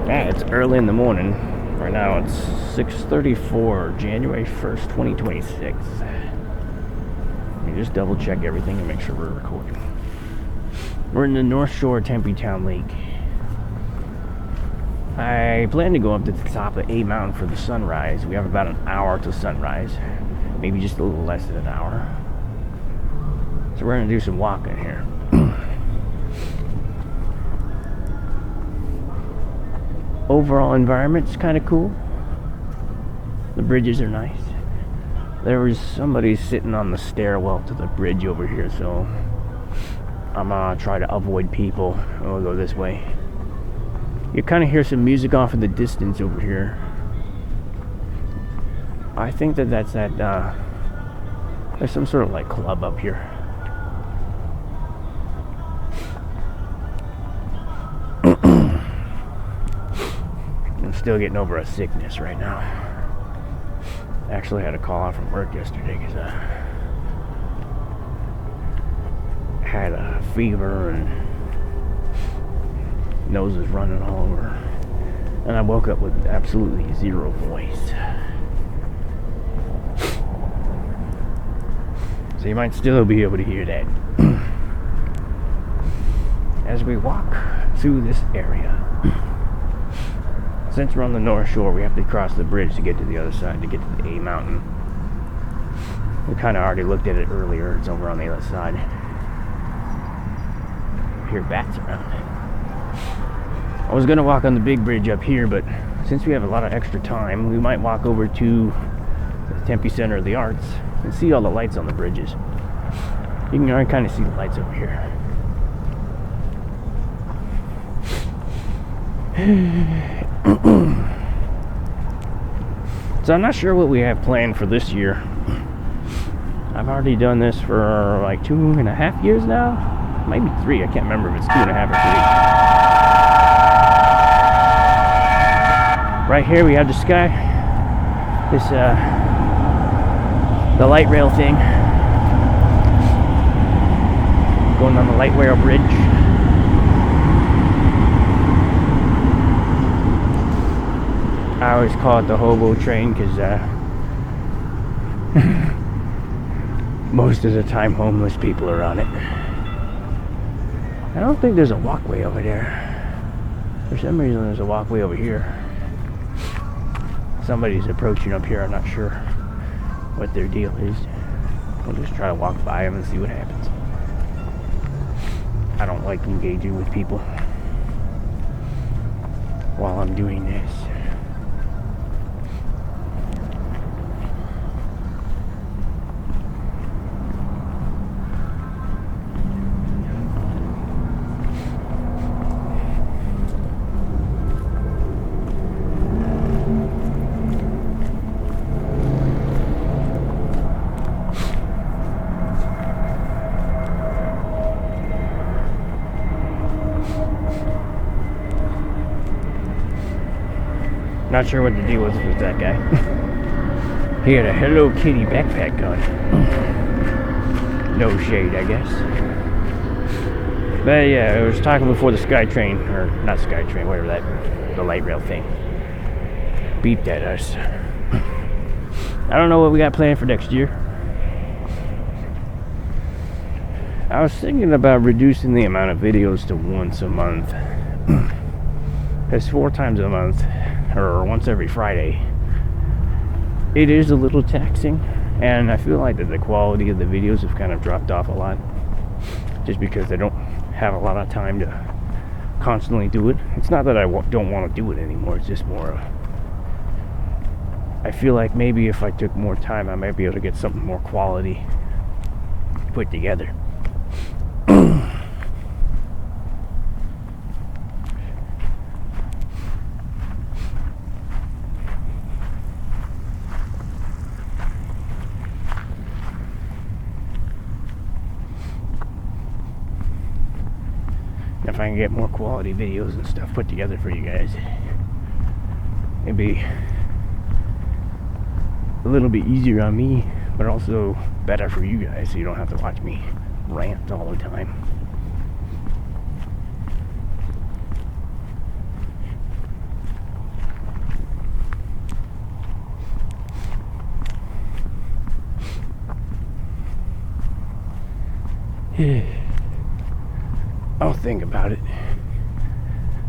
Yeah, it's early in the morning. Right now it's 6:34, January 1st, 2026. Let me just double check everything and make sure we're recording. We're in the North Shore Tempe Town Lake. I plan to go up to the top of A Mountain for the sunrise. We have about an hour to sunrise. Maybe just a little less than an hour. So we're going to do some walking here. Overall environment's kind of cool. The bridges are nice. There was somebody sitting on the stairwell to the bridge over here, so I'm gonna try to avoid people. I'll go this way. You kind of hear some music off in the distance over here. I think that's that, there's some sort of like club up here. I'm still getting over a sickness right now. Actually had a call out from work yesterday because I had a fever and nose was running all over. And I woke up with absolutely zero voice. So you might still be able to hear that. As we walk through this area. Since we're on the North Shore, we have to cross the bridge to get to the other side, to get to the A Mountain. We kind of already looked at it earlier. It's over on the other side. I hear bats around. I was going to walk on the big bridge up here, but since we have a lot of extra time, we might walk over to the Tempe Center of the Arts and see all the lights on the bridges. You can already kind of see the lights over here. So I'm not sure what we have planned for this year. I've already done this for like 2.5 years now. Maybe 3. I can't remember if it's 2.5 or 3. Right here we have the sky. This the light rail thing. Going on the light rail bridge. I always call it the hobo train because most of the time homeless people are on it. I don't think there's a walkway over there. For some reason there's a walkway over here. Somebody's approaching up here. I'm not sure what their deal is. We'll just try to walk by them and see what happens. I don't like engaging with people while I'm doing this. Not sure what the deal was with that guy. He had a Hello Kitty backpack on. No shade, I guess. But yeah, I was talking before the SkyTrain, or not SkyTrain, whatever that, the light rail thing, beeped at us. I don't know what we got planned for next year. I was thinking about reducing the amount of videos to once a month. Because 4 times a month, or once every Friday, it is a little taxing, and I feel like that the quality of the videos have kind of dropped off a lot, just because I don't have a lot of time to constantly do it. It's not that I don't want to do it anymore, it's just more of, I feel like maybe if I took more time I might be able to get something more quality put together. If I can get more quality videos and stuff put together for you guys, it'd be a little bit easier on me, but also better for you guys, so you don't have to watch me rant all the time. I'll think about it.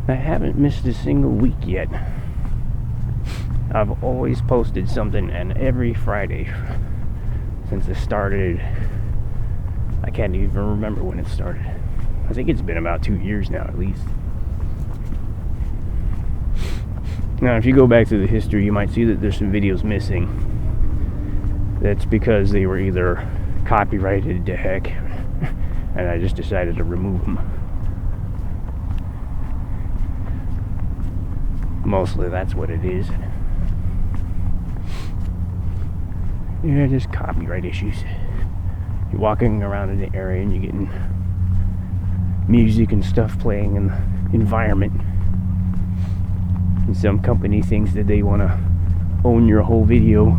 I haven't missed a single week yet. I've always posted something, and every Friday since it started. I can't even remember when it started. I think it's been about 2 years now, at least. Now, if you go back to the history, you might see that there's some videos missing. That's because they were either copyrighted to heck, and I just decided to remove them. Mostly that's what it is. Yeah, just copyright issues. You're walking around in the area and you're getting music and stuff playing in the environment. And some company thinks that they want to own your whole video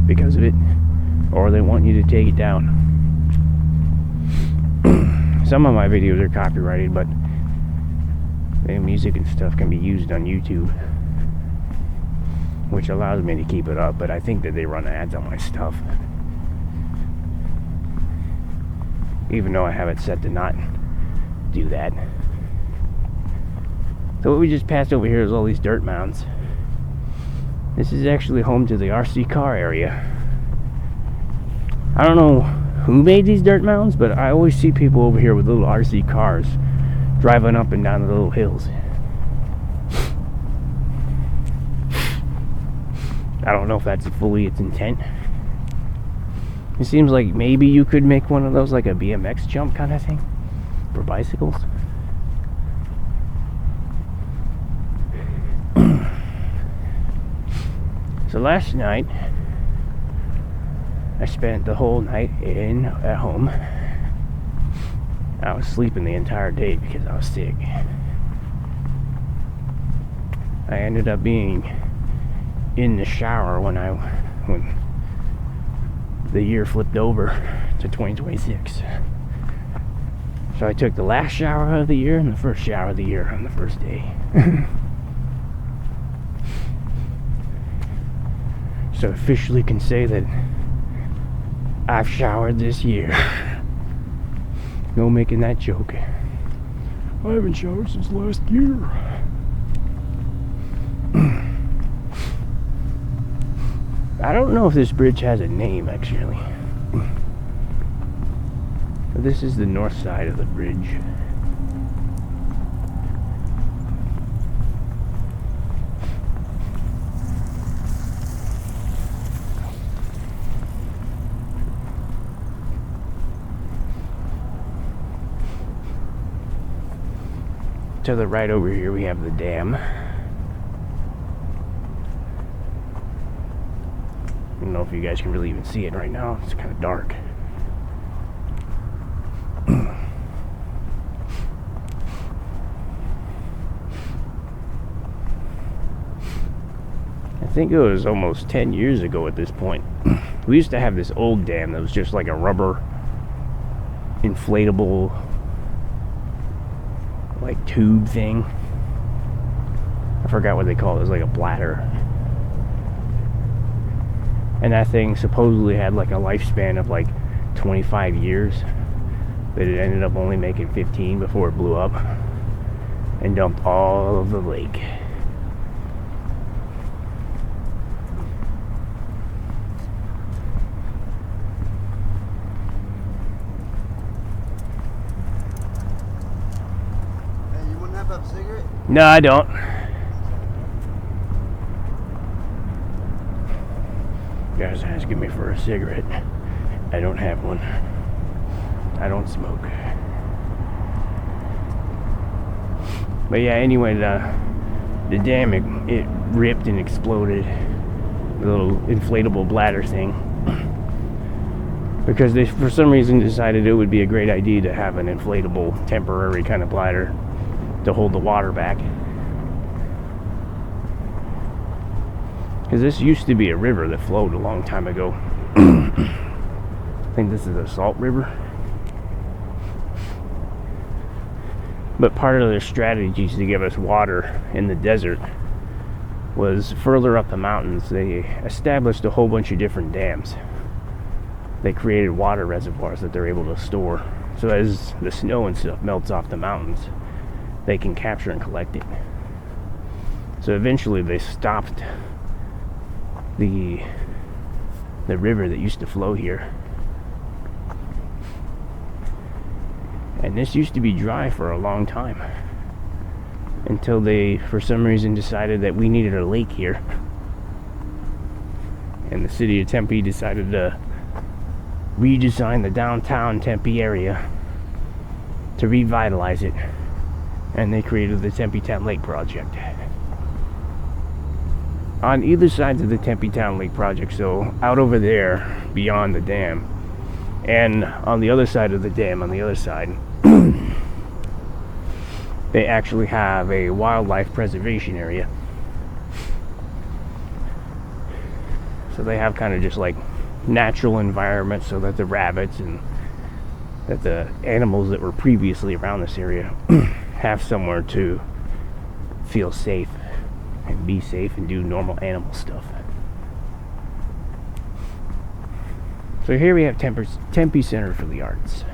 because of it, or they want you to take it down. Some of my videos are copyrighted, but the music and stuff can be used on YouTube, which allows me to keep it up, but I think that they run ads on my stuff. Even though I have it set to not do that. So what we just passed over here is all these dirt mounds. This is actually home to the RC car area. I don't know who made these dirt mounds, but I always see people over here with little RC cars driving up and down the little hills. I don't know if that's fully its intent. It seems like maybe you could make one of those like a BMX jump kind of thing for bicycles. So last night I spent the whole night at home. I was sleeping the entire day because I was sick. I ended up being in the shower when the year flipped over to 2026. So I took the last shower of the year and the first shower of the year on the first day. So officially can say that I've showered this year. No making that joke. I haven't showered since last year. I don't know if this bridge has a name, actually. But this is the north side of the bridge. To the right over here, we have the dam. I don't know if you guys can really even see it right now. It's kind of dark. I think it was almost 10 years ago at this point. We used to have this old dam that was just like a rubber inflatable like tube thing. I forgot what they call it. It was like a bladder. And that thing supposedly had like a lifespan of like 25 years, but it ended up only making 15 before it blew up and dumped all of the lake. Hey, you wouldn't have a cigarette? No, I don't. Guys asking me for a cigarette. I don't have one. I don't smoke. But yeah, anyway, the dam, it ripped and exploded. The little inflatable bladder thing. Because they, for some reason, decided it would be a great idea to have an inflatable, temporary kind of bladder to hold the water back. Because this used to be a river that flowed a long time ago. I think this is a salt river. But part of their strategies to give us water in the desert was further up the mountains. They established a whole bunch of different dams. They created water reservoirs that they're able to store So as the snow and stuff melts off the mountains, they can capture and collect it. So eventually they stopped the river that used to flow here. And this used to be dry for a long time, until they, for some reason, decided that we needed a lake here. And the city of Tempe decided to redesign the downtown Tempe area to revitalize it. And they created the Tempe Town Lake Project. On either side of the Tempe Town Lake Project, so out over there, beyond the dam, and on the other side of the dam, on the other side, they actually have a wildlife preservation area. So they have kind of just like natural environment so that the rabbits and that the animals that were previously around this area have somewhere to feel safe and be safe and do normal animal stuff. So here we have Tempe Center for the Arts.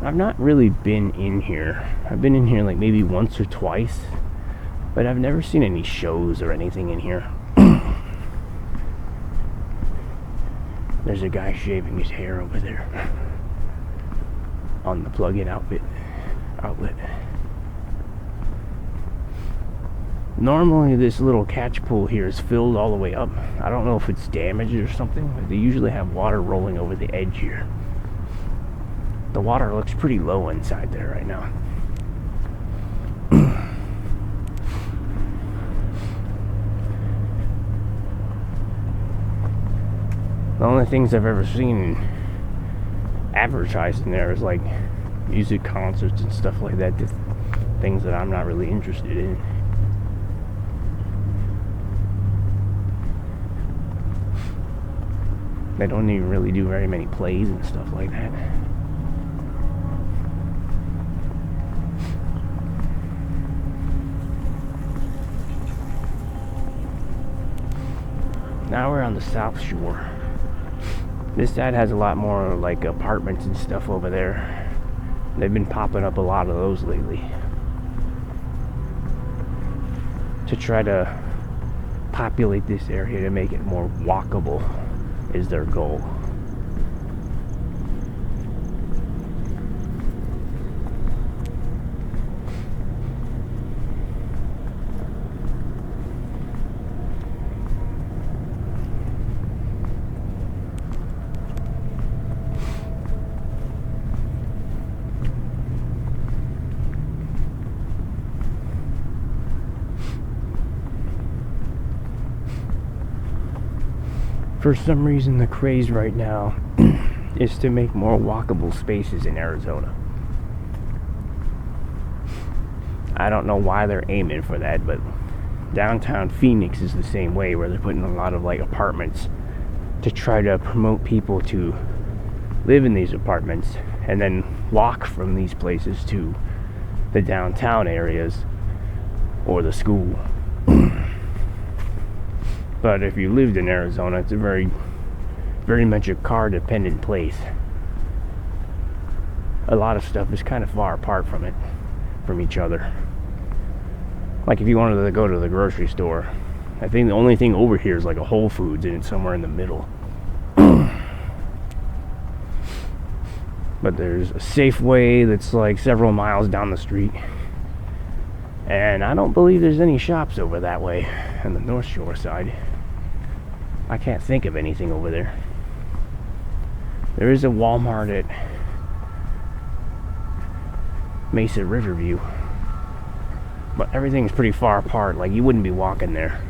I've not really been in here. I've been in here like maybe once or twice, but I've never seen any shows or anything in here. There's a guy shaving his hair over there on the plug-in outlet. Normally this little catch pool here is filled all the way up. I don't know if it's damaged or something, but they usually have water rolling over the edge here. The water looks pretty low inside there right now. The only things I've ever seen advertised in there is like music concerts and stuff like that, just things that I'm not really interested in. They don't even really do very many plays and stuff like that. Now we're on the South Shore. This side has a lot more like apartments and stuff over there. They've been popping up a lot of those lately to try to populate this area to make it more walkable is their goal. For some reason, the craze right now is to make more walkable spaces in Arizona. I don't know why they're aiming for that, but downtown Phoenix is the same way, where they're putting a lot of like apartments to try to promote people to live in these apartments and then walk from these places to the downtown areas or the school. But if you lived in Arizona, it's a very much a car dependent place. A lot of stuff is kind of far apart from each other. Like if you wanted to go to the grocery store, I think the only thing over here is like a Whole Foods, and it's somewhere in the middle. But there's a Safeway that's like several miles down the street. And I don't believe there's any shops over that way on the North Shore side. I can't think of anything over there. There is a Walmart at Mesa Riverview, but everything's pretty far apart. Like you wouldn't be walking there.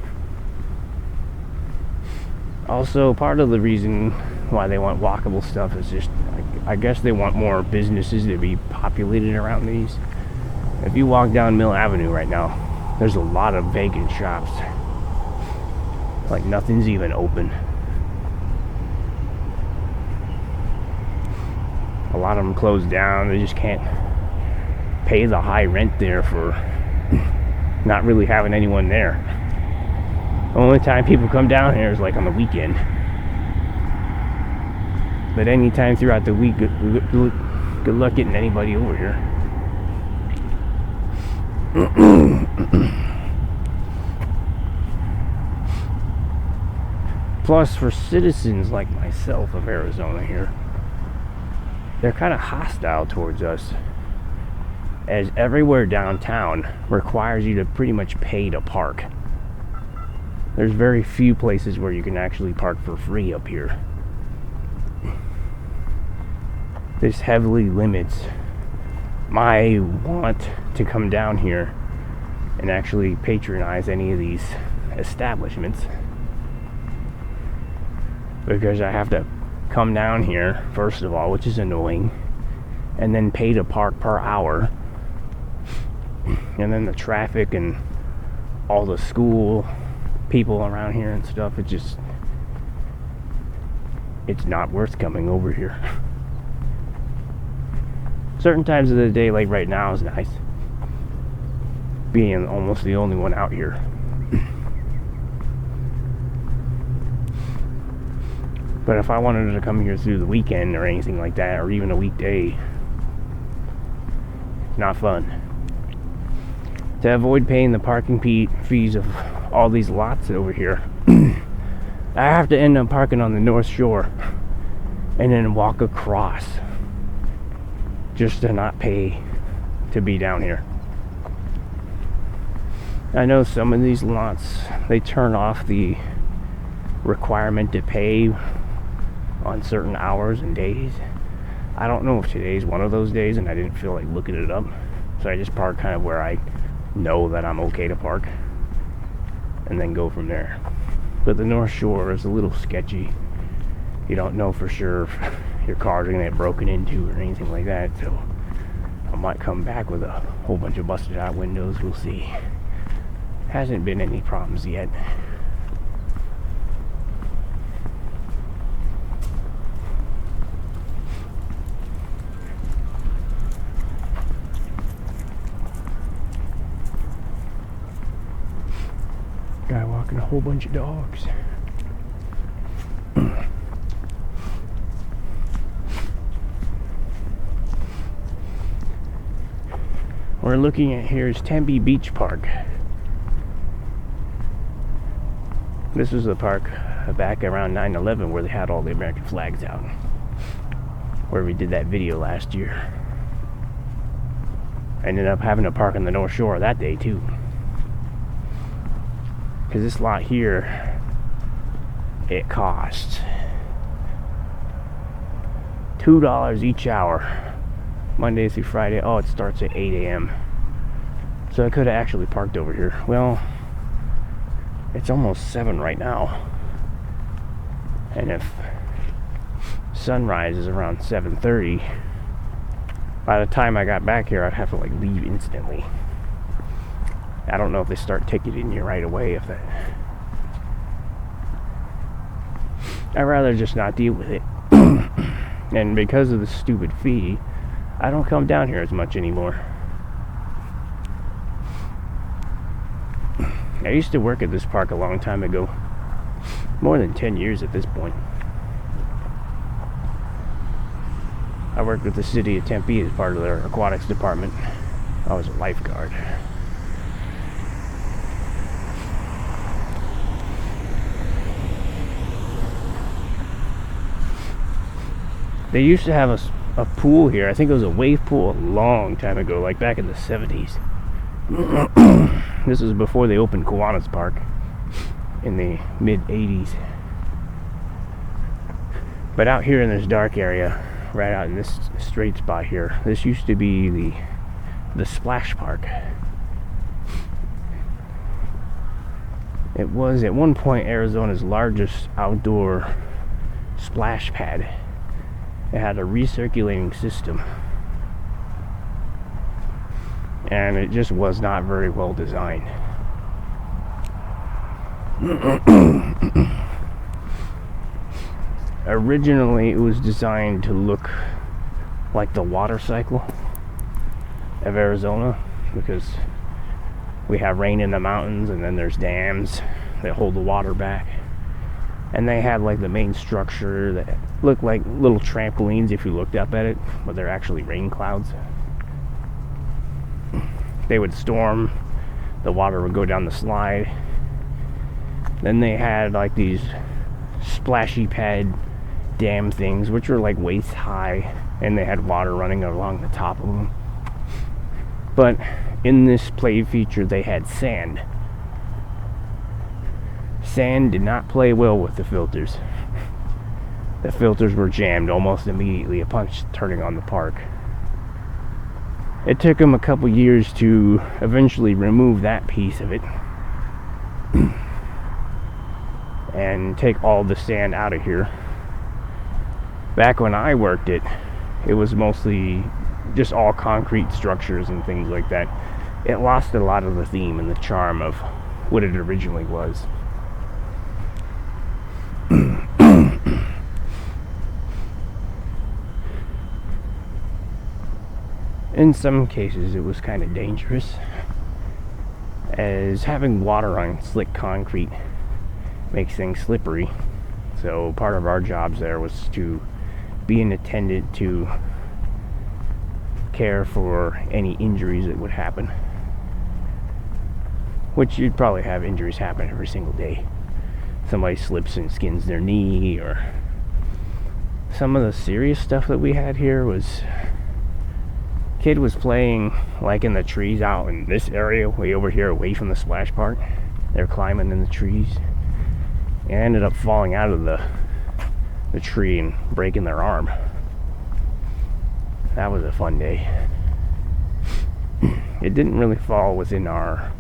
Also, part of the reason why they want walkable stuff is just, I guess they want more businesses to be populated around these. If you walk down Mill Avenue right now, there's a lot of vacant shops. Like nothing's even open. A lot of them closed down. They just can't pay the high rent there for not really having anyone there. The only time people come down here is like on the weekend. But anytime throughout the week, Good luck getting anybody over here. Plus, for citizens like myself of Arizona here, they're kind of hostile towards us, as everywhere downtown requires you to pretty much pay to park. There's very few places where you can actually park for free up here. This heavily limits my want to come down here and actually patronize any of these establishments, because I have to come down here first of all, which is annoying, and then pay to park per hour, and then the traffic and all the school people around here and stuff. It's not worth coming over here. Certain times of the day, like right now, is nice, being almost the only one out here. But if I wanted to come here through the weekend or anything like that, or even a weekday, not fun. To avoid paying the parking fees of all these lots over here, I have to end up parking on the North Shore and then walk across just to not pay to be down here. I know some of these lots, they turn off the requirement to pay on certain hours and days. I don't know if today's one of those days, and I didn't feel like looking it up, so I just park kind of where I know that I'm okay to park, and then go from there. But the North Shore is a little sketchy. You don't know for sure if your car's gonna get broken into or anything like that, so I might come back with a whole bunch of busted out windows. We'll see. Hasn't been any problems yet. Guy walking a whole bunch of dogs. We're looking at here is Tempe Beach Park. This was the park back around 9/11 where they had all the American flags out, where we did that video last year. I ended up having to park on the North Shore that day too, because this lot here, it costs $2 each hour, Monday through Friday. Oh, it starts at 8 a.m. So I could have actually parked over here. Well, it's almost 7 right now, and if sunrise is around 7:30, by the time I got back here, I'd have to like leave instantly. I don't know if they start ticketing you right away. If that, I'd rather just not deal with it. And because of the stupid fee, I don't come down here as much anymore. I used to work at this park a long time ago, more than 10 years at this point. I worked with the city of Tempe as part of their aquatics department. I was a lifeguard. They used to have a pool here. I think it was a wave pool a long time ago, like back in the 70s. This was before they opened Kiwanis Park in the mid-80s. But out here in this dark area, right out in this straight spot here, this used to be the splash park. It was at one point Arizona's largest outdoor splash pad. It had a recirculating system, and it just was not very well designed. Originally, it was designed to look like the water cycle of Arizona, because we have rain in the mountains and then there's dams that hold the water back. And they had like the main structure that looked like little trampolines if you looked up at it, but they're actually rain clouds. They would storm, the water would go down the slide. Then they had like these splashy pad dam things, which were like waist high, and they had water running along the top of them. But in this play feature, they had sand. Sand did not play well with the filters. The filters were jammed almost immediately upon turning on the park. It took them a couple years to eventually remove that piece of it and take all the sand out of here. Back when I worked it was mostly just all concrete structures and things like that. It lost a lot of the theme and the charm of what it originally was. In some cases it was kind of dangerous, as having water on slick concrete makes things slippery. So part of our jobs there was to be an attendant to care for any injuries that would happen, which you'd probably have injuries happen every single day. Somebody slips and skins their knee, or some of the serious stuff that we had here was kid was playing like in the trees out in this area way over here away from the splash park. They're climbing in the trees and ended up falling out of the tree and breaking their arm. That was a fun day. It didn't really fall within our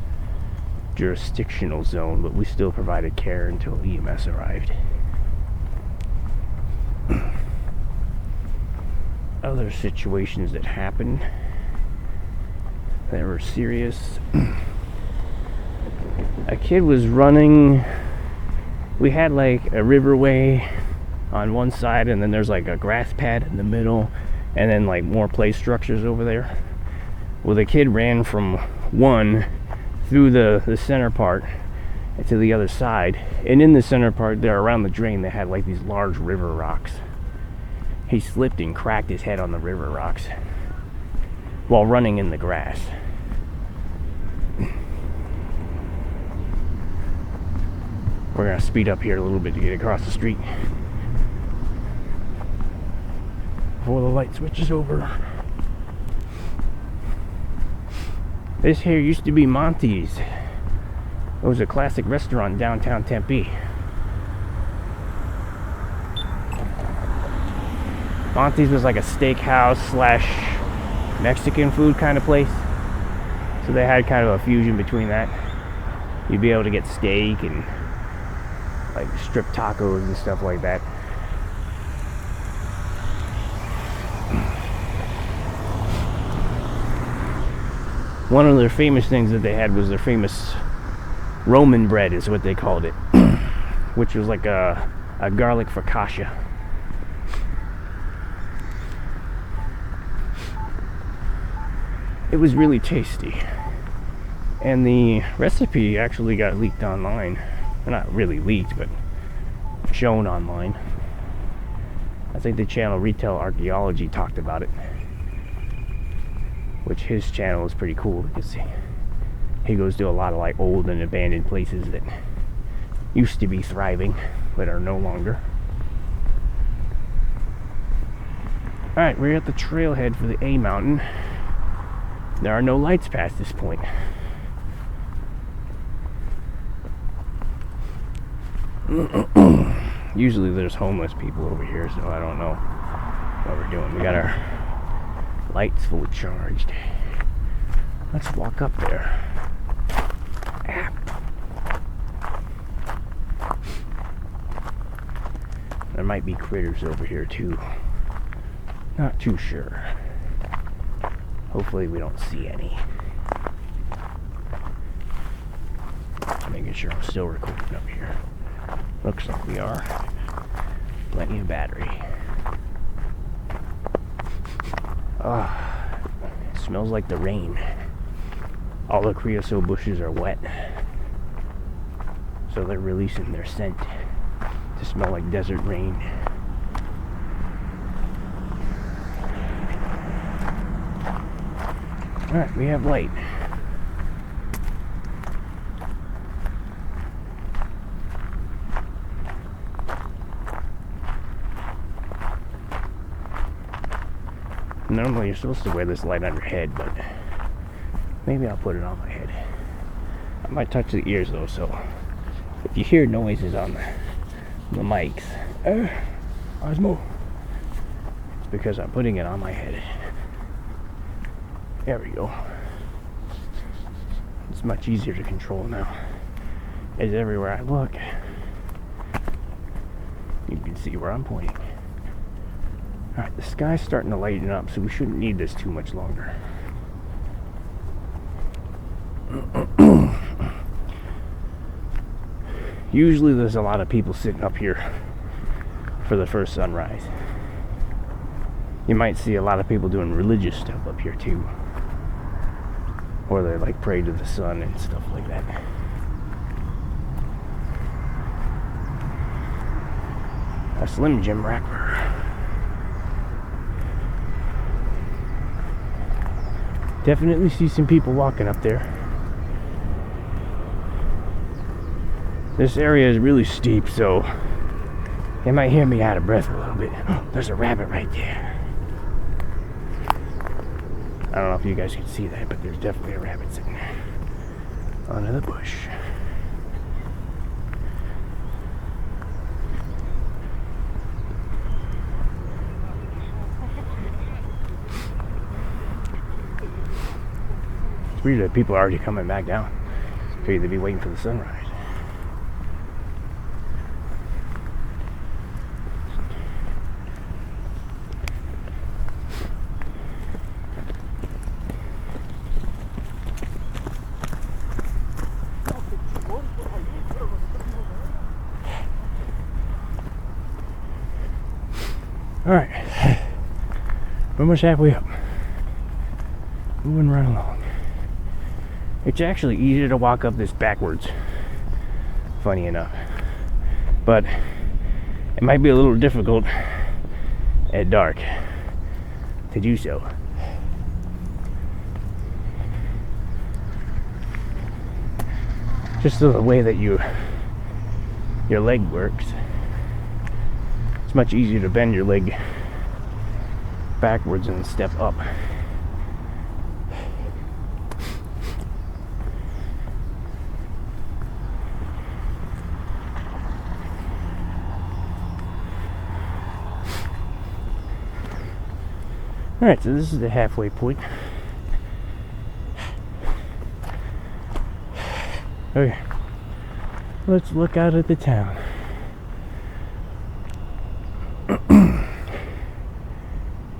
jurisdictional zone, but we still provided care until EMS arrived. Other situations that happened that were serious. A kid was running. We had like a riverway on one side, and then there's like a grass pad in the middle, and then like more play structures over there. Well, the kid ran from one through the center part to the other side, and in the center part there around the drain they had like these large river rocks. He slipped and cracked his head on the river rocks while running in the grass. We're gonna speed up here a little bit to get across the street before the light switches over. This here used to be Monty's. It was a classic restaurant in downtown Tempe. Monty's was like a steakhouse slash Mexican food kind of place. So they had kind of a fusion between that. You'd be able to get steak and like strip tacos and stuff like that. One of their famous things that they had was their famous Roman bread, is what they called it, which was like a garlic focaccia. It was really tasty, and the recipe actually got leaked online. Well, not really leaked, but shown online. I think the channel Retail Archaeology talked about it, which his channel is pretty cool because he goes to a lot of like old and abandoned places that used to be thriving but are no longer. Alright, we're at the trailhead for the A Mountain. There are no lights past this point. Usually there's homeless people over here, so I don't know what we're doing. We got our lights fully charged. Let's walk up there. There might be critters over here too. Not too sure. Hopefully we don't see any. Making sure I'm still recording up here. Looks like we are. Plenty of battery. It smells like the rain. All the creosote bushes are wet, so they're releasing their scent. to smell like desert rain. Alright, we have light. Normally you're supposed to wear this light on your head, but maybe I'll put it on my head. I might touch the ears though, so if you hear noises on the mics, Osmo, it's because I'm putting it on my head. There we go. It's much easier to control now, as everywhere I look, you can see where I'm pointing. Alright, the sky's starting to lighten up, so we shouldn't need this too much longer. Usually there's a lot of people sitting up here for the first sunrise. You might see a lot of people doing religious stuff up here too. Or they like pray to the sun and stuff like that. A Slim Jim wrapper. Definitely see some people walking up there. This area is really steep, so they might hear me out of breath a little bit. Oh, there's a rabbit right there. I don't know if you guys can see that, but there's definitely a rabbit sitting there under the bush. It's weird that people are already coming back down. Figured they'd be waiting for the sunrise. Alright, we're almost halfway up. Moving right along. It's actually easier to walk up this backwards, funny enough. But it might be a little difficult at dark to do so. Just the way that your leg works. It's much easier to bend your leg backwards and step up. Alright, so this is the halfway point. Okay, let's look out at the town.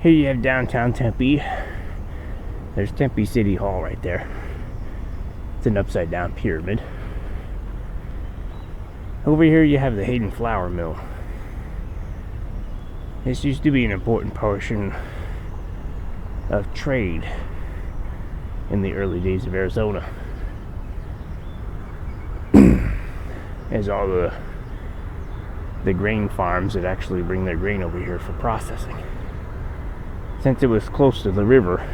Here you have downtown Tempe. There's Tempe City Hall right there. It's an upside down pyramid. Over here you have the Hayden Flour Mill. This used to be an important portion of trade in the early days of Arizona. As all the grain farms that actually bring their grain over here for processing. Since it was close to the river,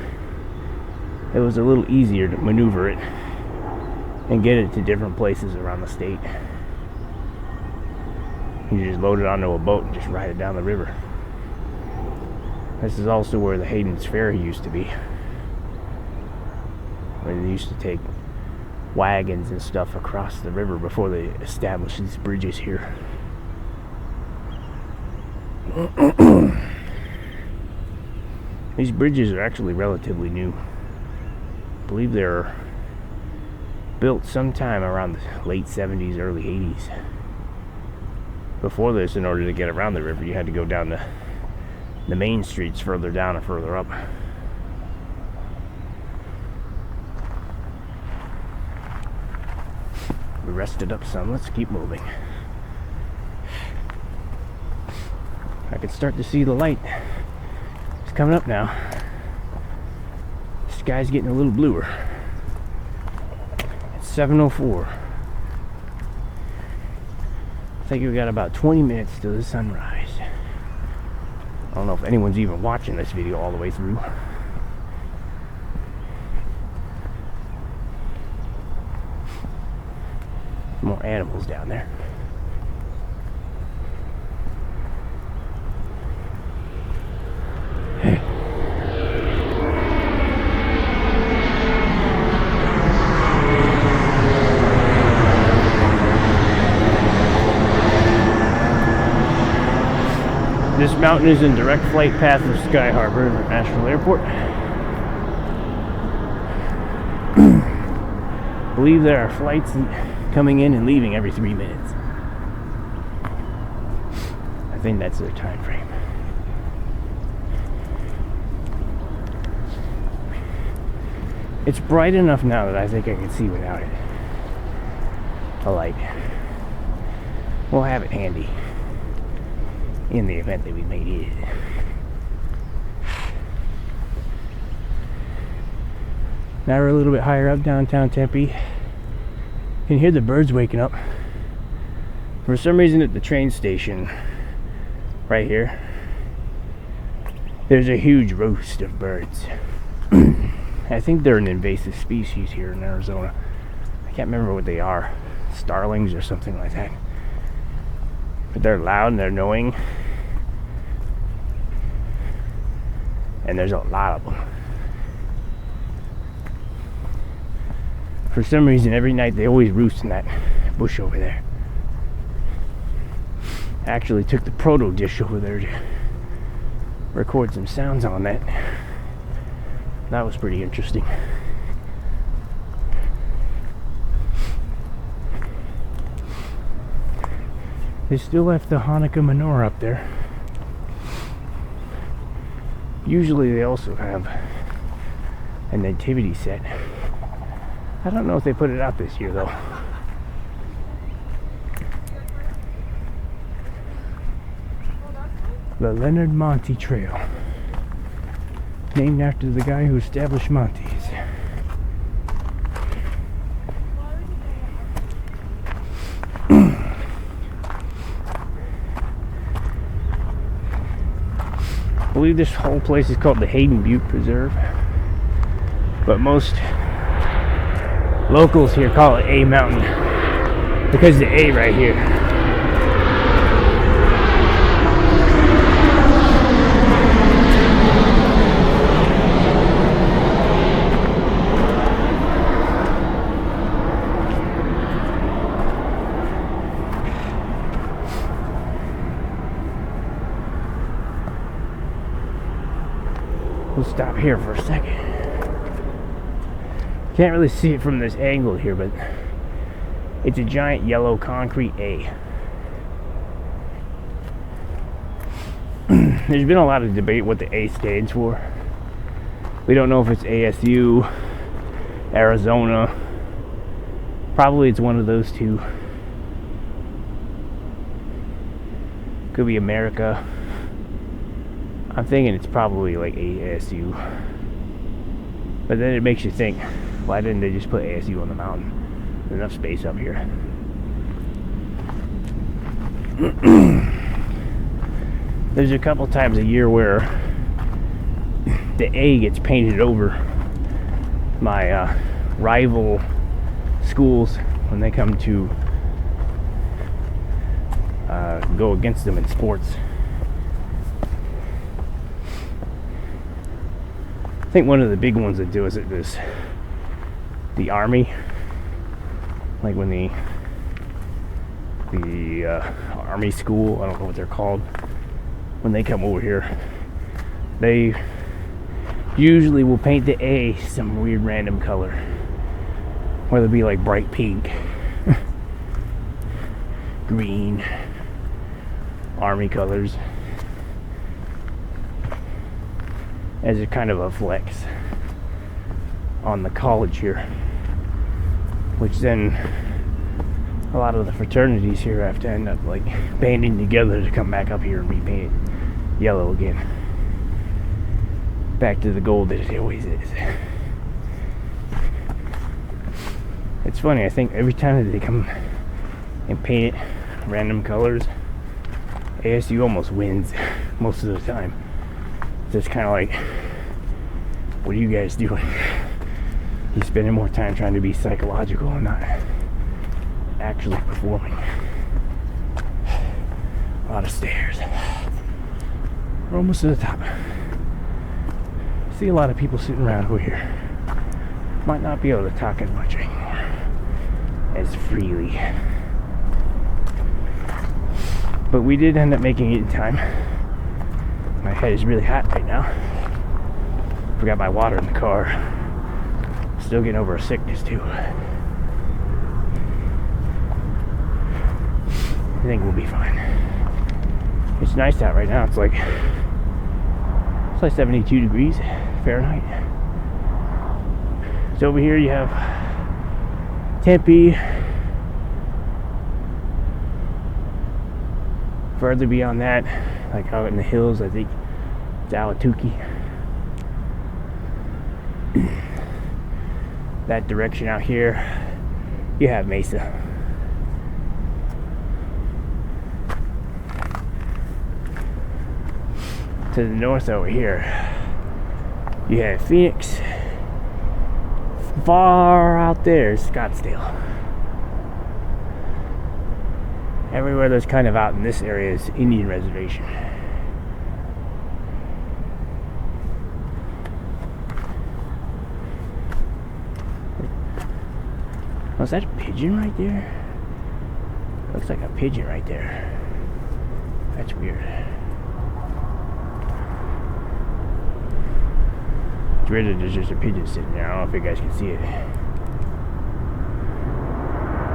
it was a little easier to maneuver it and get it to different places around the state. You just load it onto a boat and just ride it down the river. This is also where the Hayden's Ferry used to be, where they used to take wagons and stuff across the river before they established these bridges here. These bridges are actually relatively new. I believe they were built sometime around the late 70s, early 80s. Before this, in order to get around the river, you had to go down the main streets further down and further up. We rested up some. Let's keep moving. I can start to see the light. It's coming up now. The sky's getting a little bluer. It's 7:04. I think we got about 20 minutes till the sunrise. I don't know if anyone's even watching this video all the way through. More animals down there. This mountain is in direct flight path of Sky Harbor International Airport. I believe there are flights coming in and leaving every 3 minutes. I think that's their time frame. It's bright enough now that I think I can see without it. A light. We'll have it handy in the event that we may need it. Now we're a little bit higher up downtown Tempe. You can hear the birds waking up. For some reason at the train station right here, there's a huge roost of birds. I think they're an invasive species here in Arizona. I can't remember what they are. Starlings or something like that. But they're loud and they're annoying. And there's a lot of them. For some reason, every night they always roost in that bush over there. I actually took the proto dish over there to record some sounds on that. That was pretty interesting. They still left the Hanukkah menorah up there. Usually they also have a nativity set. I don't know if they put it out this year though. The Leonard Monty Trail, named after the guy who established Monty's. I believe this whole place is called the Hayden Butte Preserve, but most locals here call it A Mountain because the A right here. We'll stop here for a second. Can't really see it from this angle here, but it's a giant yellow concrete A. There's been a lot of debate what the A stands for. We don't know if it's ASU, Arizona. Probably it's one of those two. Could be America. I'm thinking it's probably like ASU. But then it makes you think, why didn't they just put ASU on the mountain? There's enough space up here. There's a couple times a year where the A gets painted over my rival schools when they come to go against them in sports. I think one of the big ones that do is the Army, like when the Army school, I don't know what they're called, when they come over here, they usually will paint the A some weird random color, whether it be like bright pink, green, Army colors, as a kind of a flex on the college here, which then a lot of the fraternities here have to end up like banding together to come back up here and repaint it yellow again, back to the gold that it always is. It's funny, I think every time that they come and paint it random colors, ASU almost wins most of the time. So it's kind of like, what are you guys doing? He's spending more time trying to be psychological and not actually performing. A lot of stairs. We're almost to the top. See a lot of people sitting around over here. Might not be able to talk as much anymore, as freely. But we did end up making it in time. My head is really hot right now. Forgot my water in the car. Still getting over a sickness too. I think we'll be fine. It's nice out right now. It's like 72 degrees Fahrenheit. So over here you have Tempe. Further beyond that, like out in the hills, I think it's Ahwatukee. That direction out here, you have Mesa. To the north over here, you have Phoenix. Far out there is Scottsdale. Everywhere that's kind of out in this area is Indian reservation. Oh, is that a pigeon right there? Looks like a pigeon right there. That's weird. It's weird that there's just a pigeon sitting there. I don't know if you guys can see it.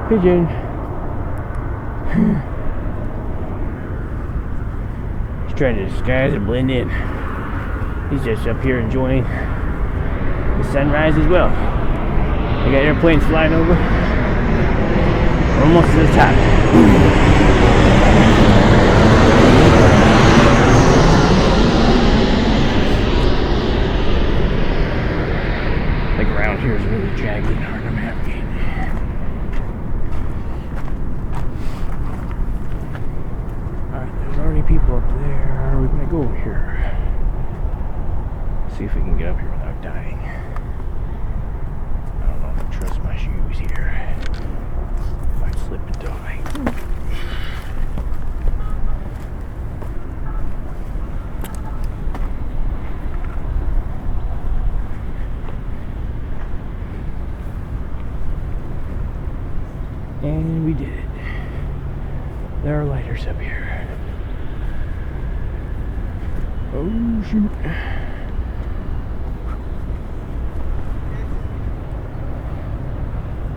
Pigeon. He's trying to disguise and blend in. He's just up here enjoying the sunrise as well. We got airplanes flying over. We're almost to the top. The ground here is really jagged and hard to navigate. Alright, there's already people up there. We're gonna go over here. See if we can get up here without dying. I don't know if I trust my shoes here. Might slip and die. And we did it. There are lighters up here. Oh shoot.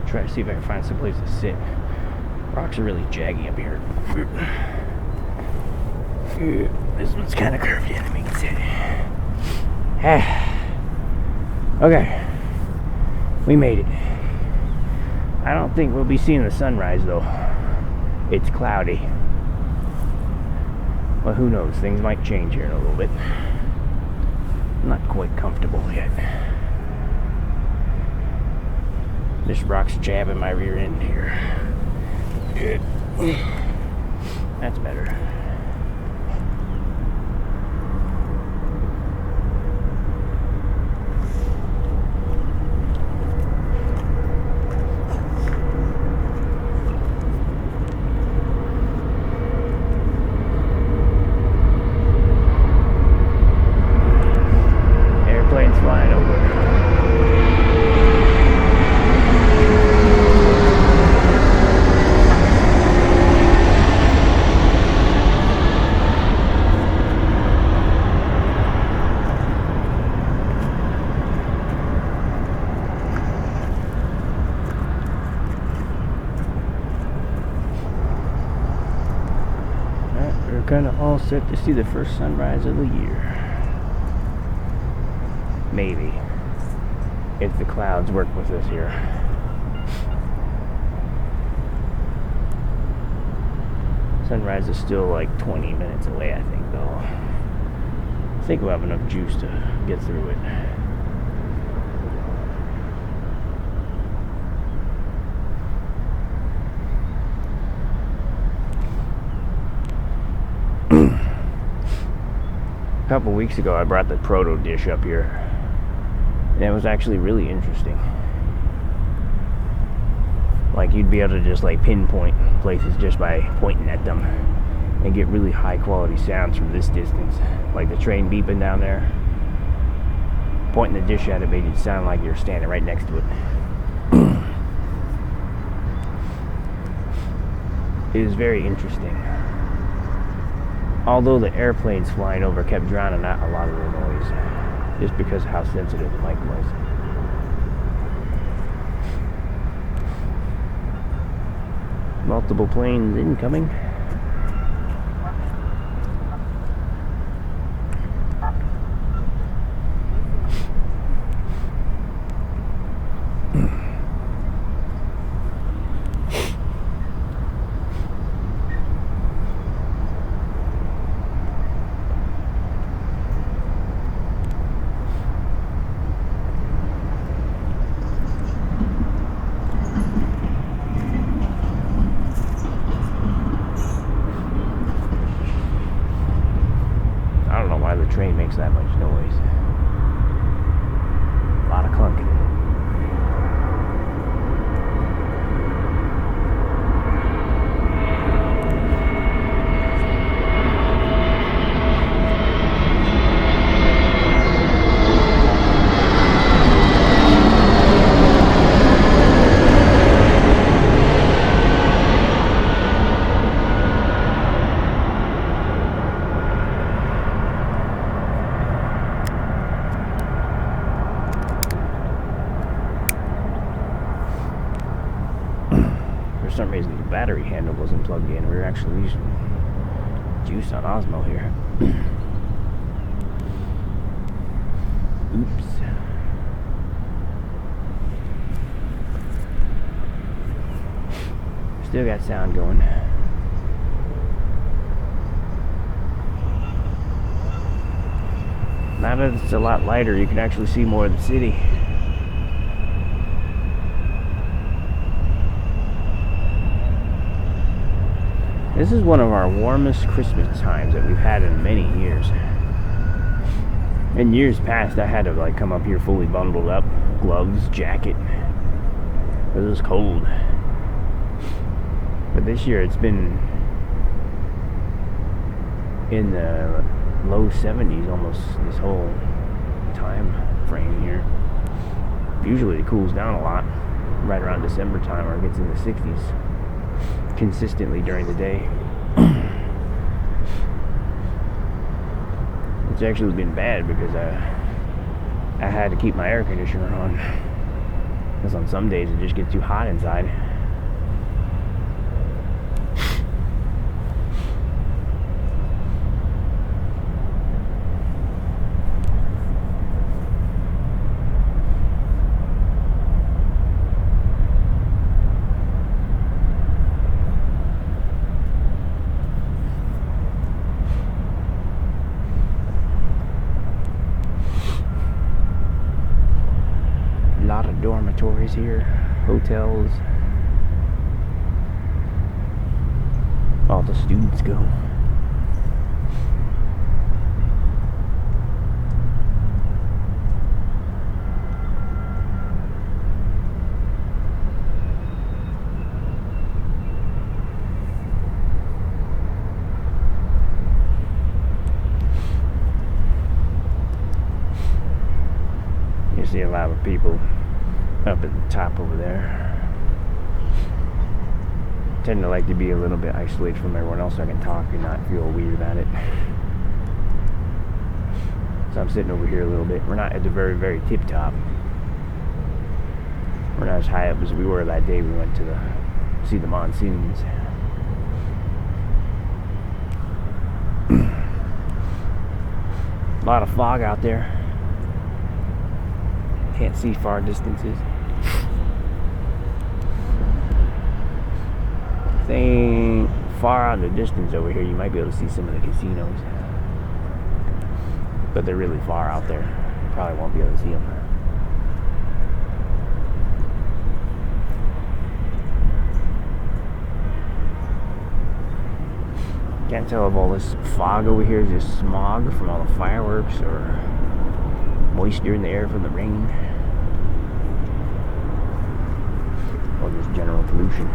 Try to see if I can find some place to sit. Rocks are really jaggy up here. This one's kind of curved in to make it sit. Okay. We made it. I don't think we'll be seeing the sunrise though. It's cloudy. Well, who knows? Things might change here in a little bit. I'm not quite comfortable yet. This rock's jabbing my rear end here. Good. That's better. Airplanes flying over. We're kind of all set to see the first sunrise of the year. Maybe. If the clouds work with us here. Sunrise is still like 20 minutes away, I think, though. I think we'll have enough juice to get through it. couple weeks ago, I brought the proto dish up here, and it was actually really interesting. Like, you'd be able to just like pinpoint places just by pointing at them and get really high quality sounds from this distance. Like the train beeping down there, pointing the dish at it made it sound like you're standing right next to it. It is very interesting. Although the airplanes flying over kept drowning out a lot of the noise, just because of how sensitive the mic was. Multiple planes incoming. The train makes that much noise. A lot of clunking. For some reason the battery handle wasn't plugged in. We were actually using juice on Osmo here. Oops. Still got sound going. Now that it's a lot lighter, you can actually see more of the city. This is one of our warmest Christmas times that we've had in many years. In years past, I had to like come up here fully bundled up, gloves, jacket. It was cold. But this year it's been in the low 70s almost this whole time frame here. Usually it cools down a lot right around December time, or it gets in the 60s consistently during the day. It's actually been bad because I had to keep my air conditioner on, because on some days it just gets too hot inside. Lot of dormitories here, hotels. All the students go. You see a lot of people up at the top over there. Tend to like to be a little bit isolated from everyone else so I can talk and not feel weird about it. So I'm sitting over here a little bit. We're not at the very, very tip top. We're not as high up as we were that day we went to see the monsoons. A lot of fog out there. Can't see far distances. Thing far out in the distance over here, you might be able to see some of the casinos, but they're really far out there. You probably won't be able to see them. Can't tell if all this fog over here is just smog from all the fireworks or moisture in the air from the rain, or just general pollution.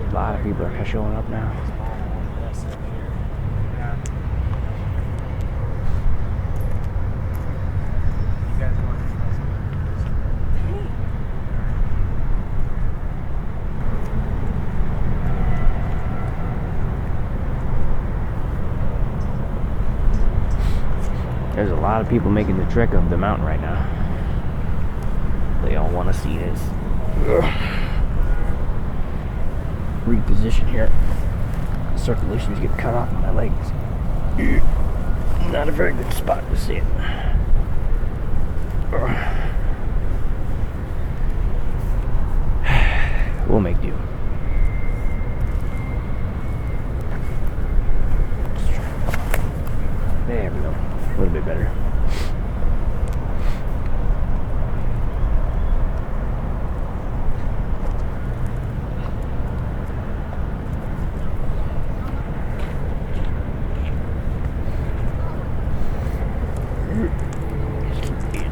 A lot of people are showing up now. There's a lot of people making the trek up the mountain right now. They all want to see this. Reposition here. Circulation's getting cut off in my legs. Not a very good spot to see it. We'll make do. There we go. A little bit better.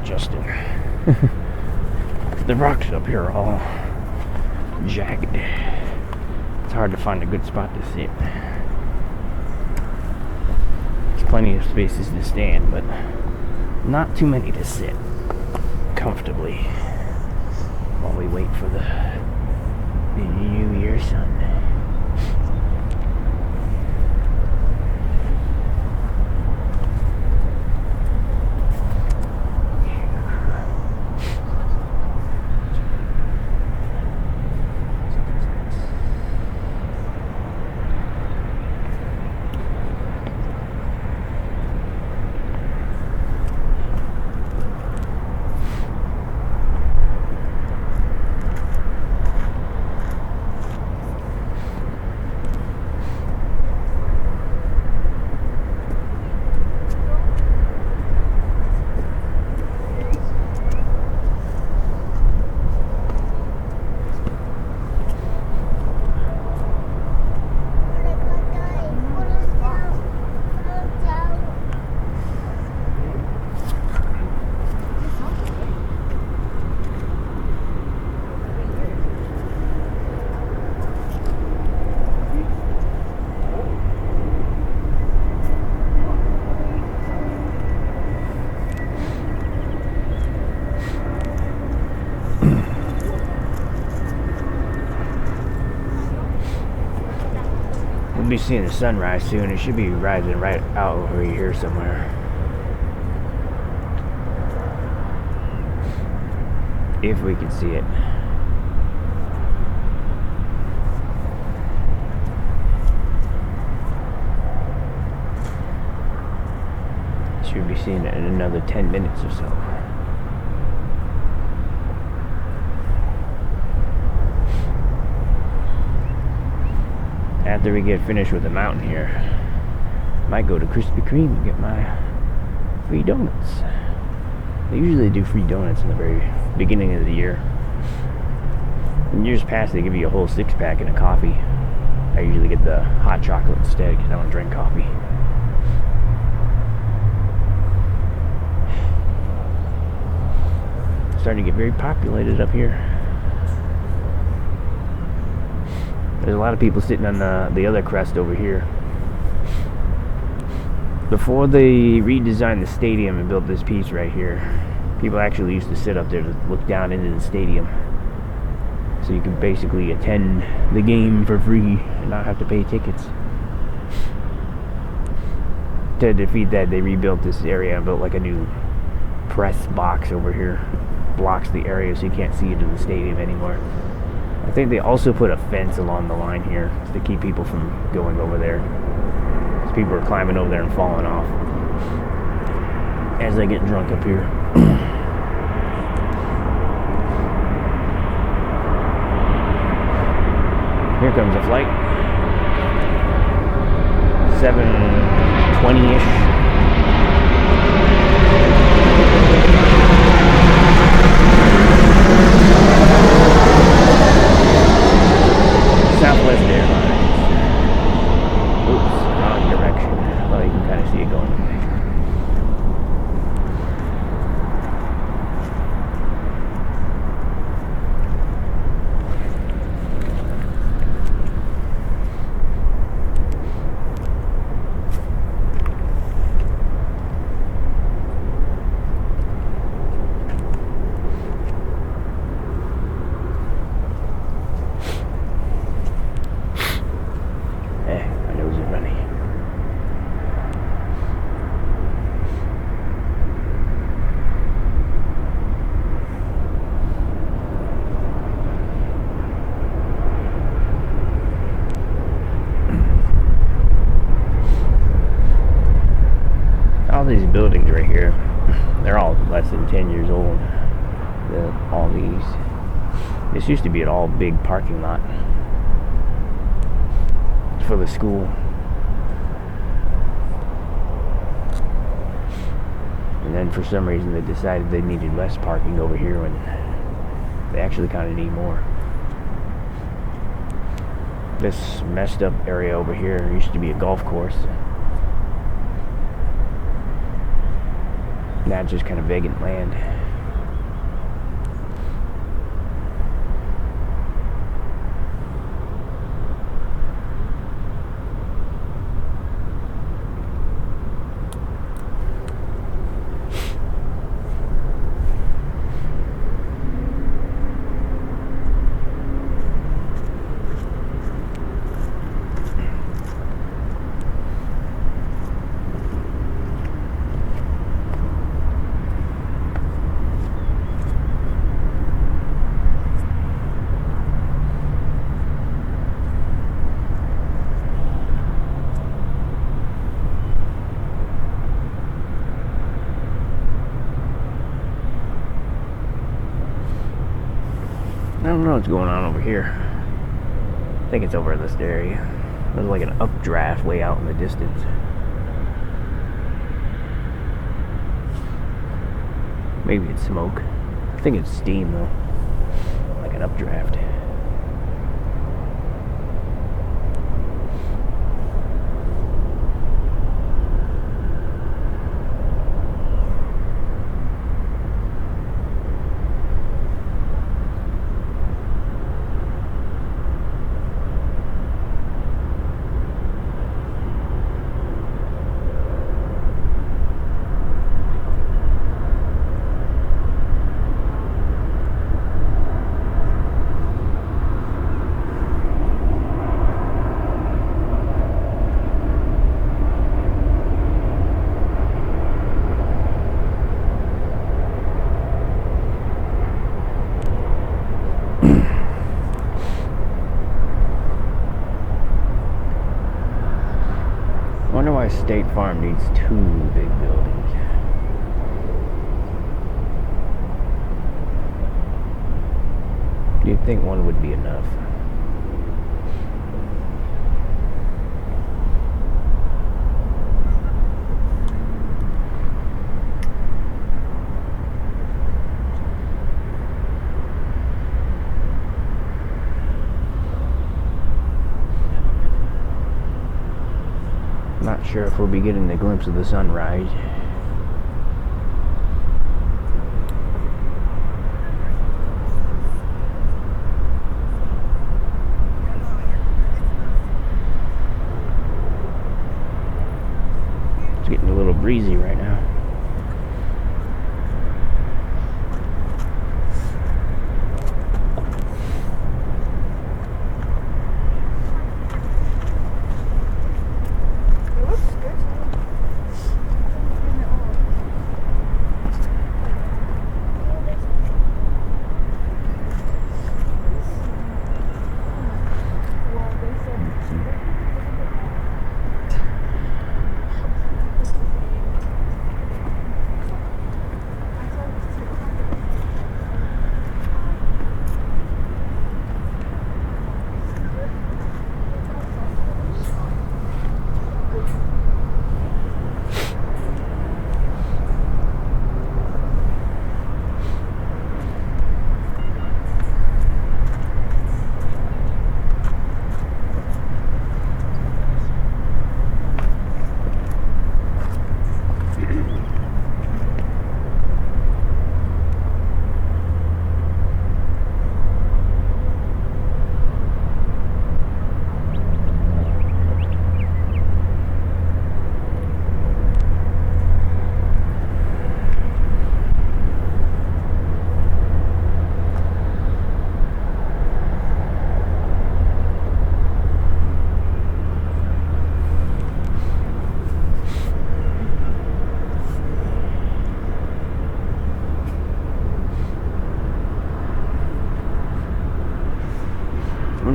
Adjusting. The rocks up here are all jagged. It's hard to find a good spot to sit. There's plenty of spaces to stand, but not too many to sit comfortably while we wait for the New Year sun. We'll be seeing the sunrise soon. It should be rising right out over here somewhere. If we can see it. Should be seeing it in another 10 minutes or so. After we get finished with the mountain here, might go to Krispy Kreme and get my free donuts. They usually do free donuts in the very beginning of the year. In years past, they give you a whole 6-pack and a coffee. I usually get the hot chocolate instead because I don't drink coffee. Starting to get very populated up here. There's a lot of people sitting on the other crest over here. Before they redesigned the stadium and built this piece right here, people actually used to sit up there to look down into the stadium. So you could basically attend the game for free and not have to pay tickets. To defeat that, they rebuilt this area and built like a new press box over here. Blocks the area so you can't see into the stadium anymore. I think they also put a fence along the line here to keep people from going over there. Because people are climbing over there and falling off as they get drunk up here. Here comes a flight. 7:20-ish. Southwest Airlines. Oops, wrong direction. Well, you can kind of see it going. My nose is runny. All these buildings right here, they're all less than 10 years old. All these. This used to be an all big parking lot for the school. And then for some reason they decided they needed less parking over here when they actually kind of need more. This messed up area over here used to be a golf course. Now it's just kind of vacant land. I don't know what's going on over here. I think it's over in this area. There's like an updraft way out in the distance. Maybe it's smoke. I think it's steam though. Like an updraft. I wonder why State Farm needs 2 big buildings. You'd think one would be enough. Not sure if we'll be getting a glimpse of the sunrise. It's getting a little breezy right now.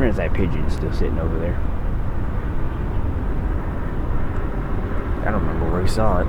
wondering if that pigeon's still sitting over there. I don't remember where we saw it.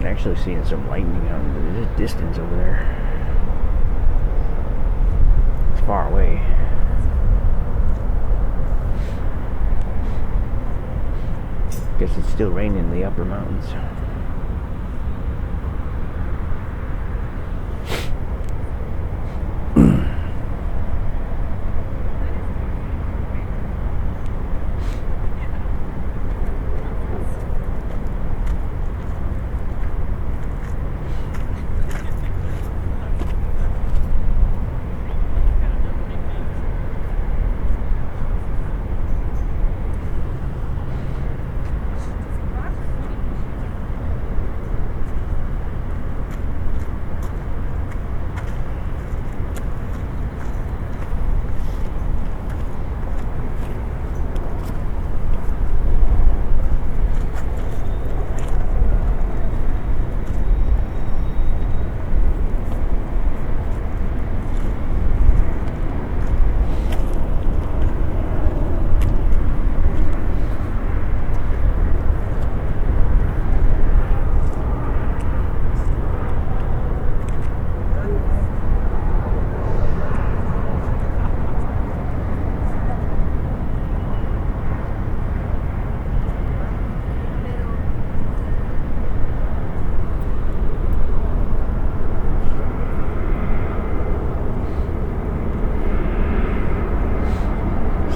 Actually seeing some lightning out in the distance over there. It's far away. Guess it's still raining in the upper mountains.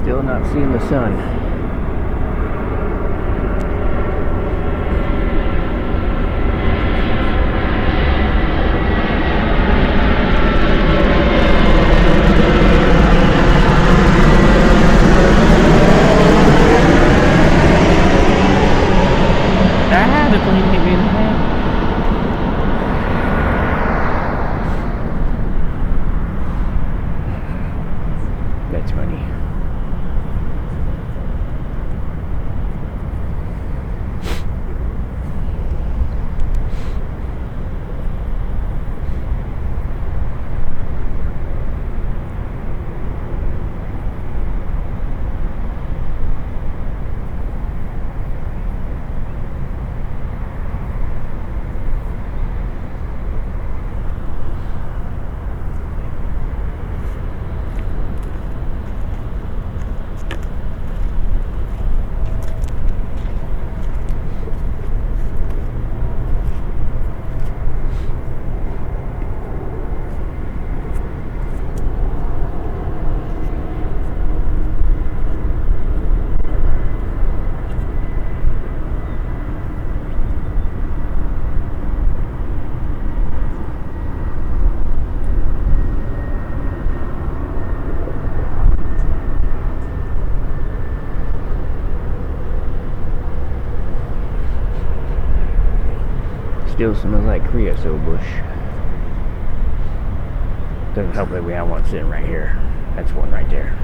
Still not seeing the sun. The plane hit me in the head. That's funny. Still smells like creosote bush. Doesn't help that we have one sitting right here. That's one right there.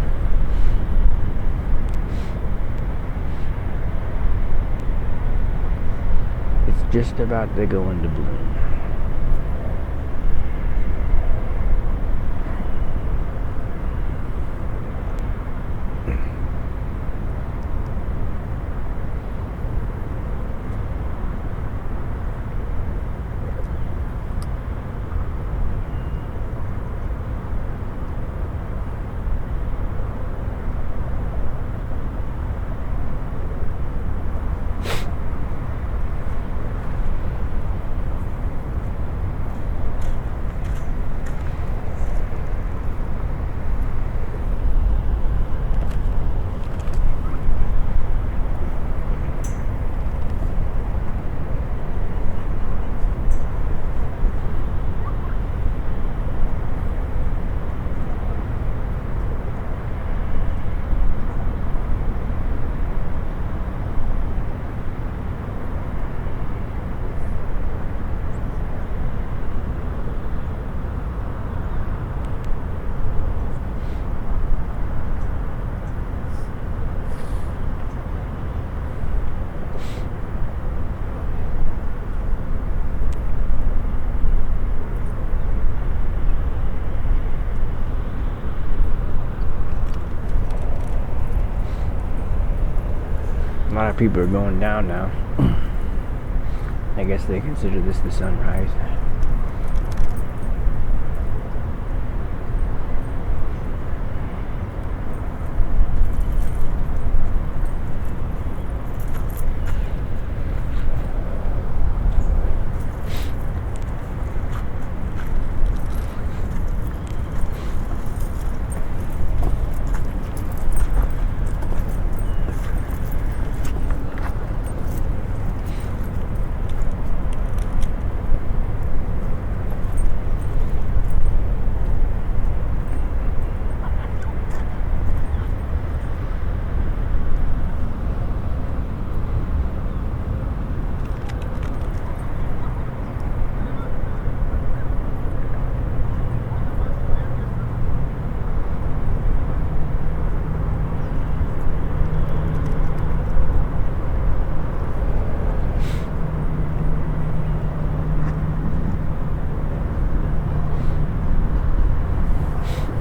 It's just about to go into bloom. lot of people are going down now. I guess they consider this the sunrise.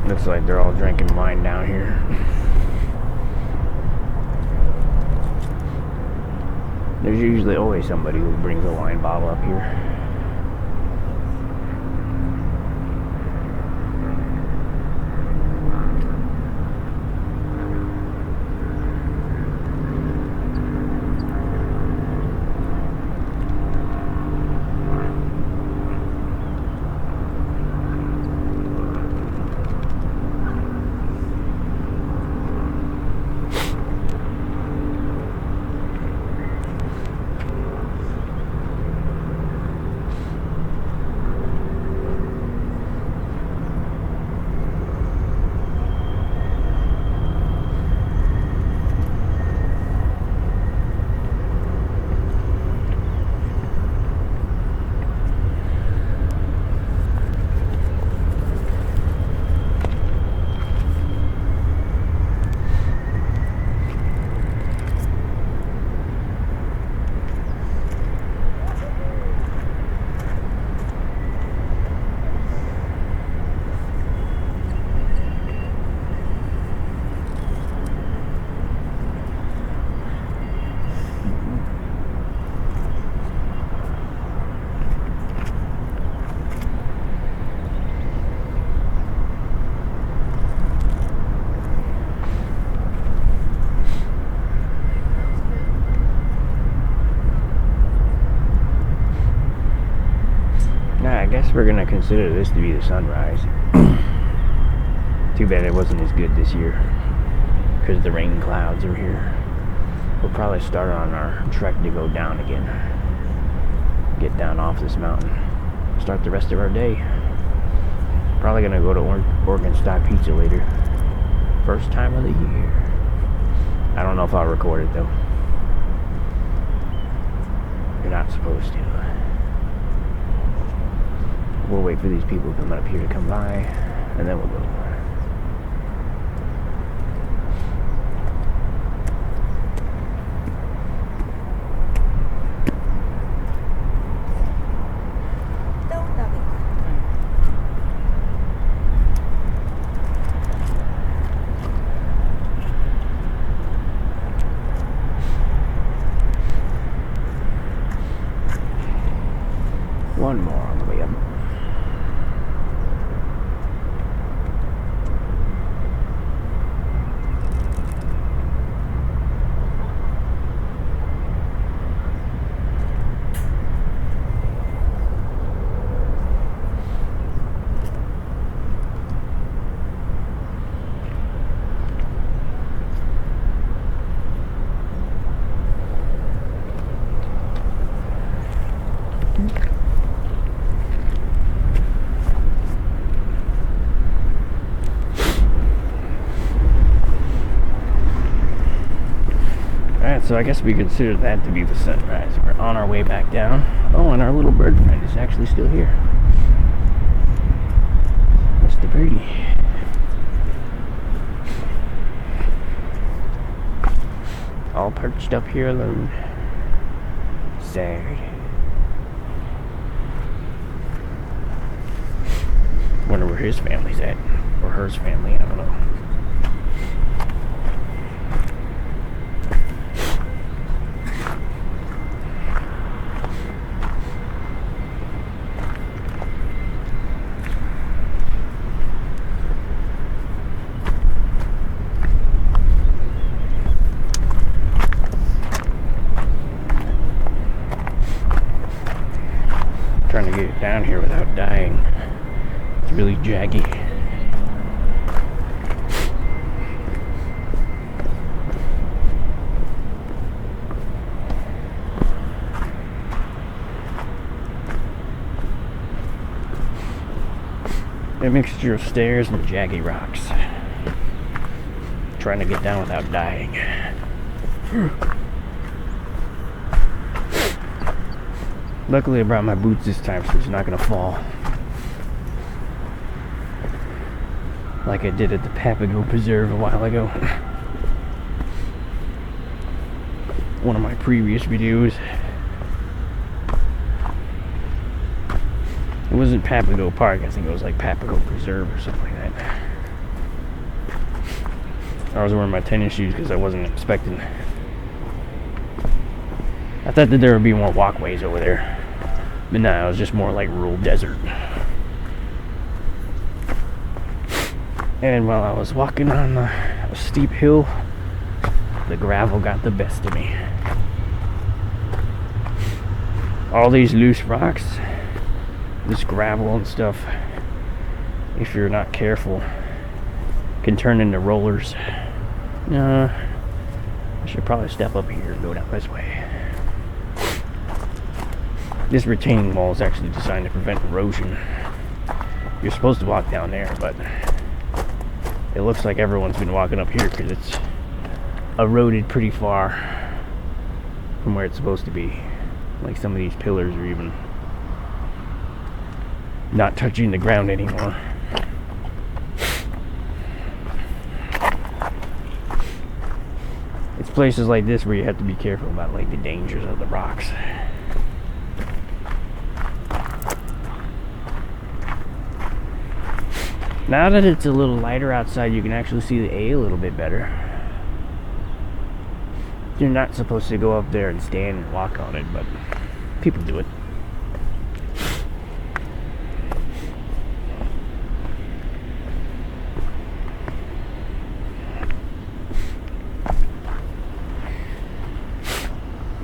Looks like they're all drinking wine down here. There's usually always somebody who brings a wine bottle up here. I guess we're gonna consider this to be the sunrise. Too bad it wasn't as good this year because the rain clouds are here. We'll probably start on our trek to go down again. Get down off this mountain. Start the rest of our day. Probably gonna go to Oregon Style Pizza later. First time of the year. I don't know if I'll record it though. You're not supposed to. We'll wait for these people coming up here to come by, and then we'll go. One more on the way up. So I guess we consider that to be the sunrise. We're on our way back down. Oh, and our little bird friend is actually still here. Mr. Birdie. All perched up here alone. Sad. Wonder where his family's at. Or hers family, I don't know. really jaggy. A mixture of stairs and jaggy rocks. Trying to get down without dying. Luckily I brought my boots this time, so it's not gonna fall like I did at the Papago Preserve a while ago. One of my previous videos. It wasn't Papago Park, I think it was like Papago Preserve or something like that. I was wearing my tennis shoes because I wasn't expecting. I thought that there would be more walkways over there. But no, it was just more like rural desert. And while I was walking on a steep hill, the gravel got the best of me. All these loose rocks, this gravel and stuff, if you're not careful, can turn into rollers. I should probably step up here and go down this way. This retaining wall is actually designed to prevent erosion. You're supposed to walk down there, but it looks like everyone's been walking up here because it's eroded pretty far from where it's supposed to be. Like some of these pillars are even not touching the ground anymore. It's places like this where you have to be careful about like the dangers of the rocks. Now that it's a little lighter outside, you can actually see the A a little bit better. You're not supposed to go up there and stand and walk on it, but people do it.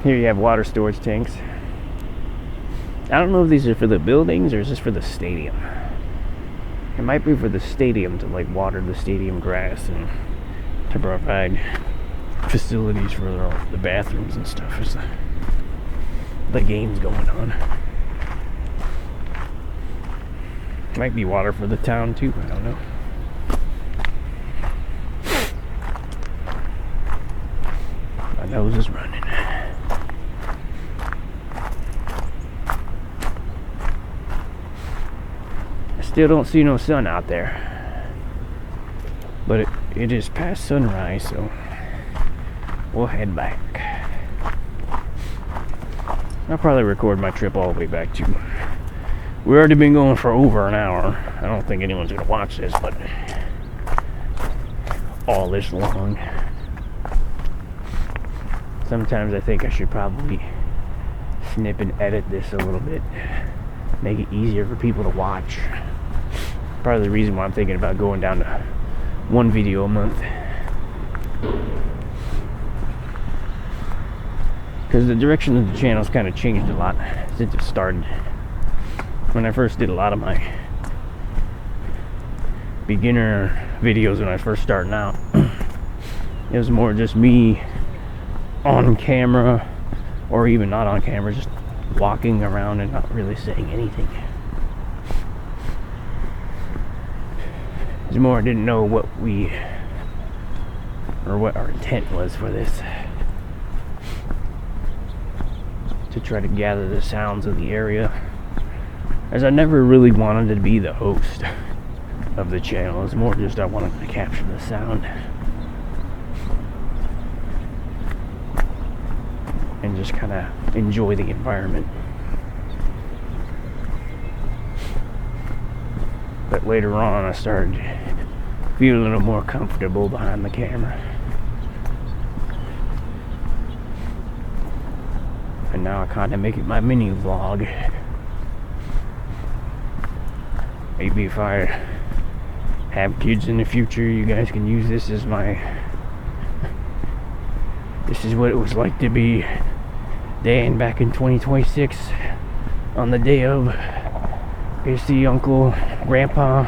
Here you have water storage tanks. I don't know if these are for the buildings or is this for the stadium. It might be for the stadium to like water the stadium grass and to provide facilities for the bathrooms and stuff as the game's going on. Might be water for the town too, I don't know. My nose is running. Still don't see no sun out there, but it is past sunrise, so we'll head back. I'll probably record my trip all the way back too. We've already been going for over an hour. I don't think anyone's gonna watch this, but all this long. Sometimes I think I should probably snip and edit this a little bit, make it easier for people to watch. Probably the reason why I'm thinking about going down to one video a month. Because the direction of the channel's kind of changed a lot since it started. When I first did a lot of my beginner videos when I first started out, it was more just me on camera, or even not on camera, just walking around and not really saying anything. It's more I didn't know what our intent was for this. To try to gather the sounds of the area, as I never really wanted to be the host of the channel. It's more just I wanted to capture the sound and just kind of enjoy the environment. But later on I started feeling a little more comfortable behind the camera. And now I kind of make it my mini vlog. Maybe if I have kids in the future, you guys can use this as my... This is what it was like to be Dan back in 2026 on the day of You see uncle, grandpa,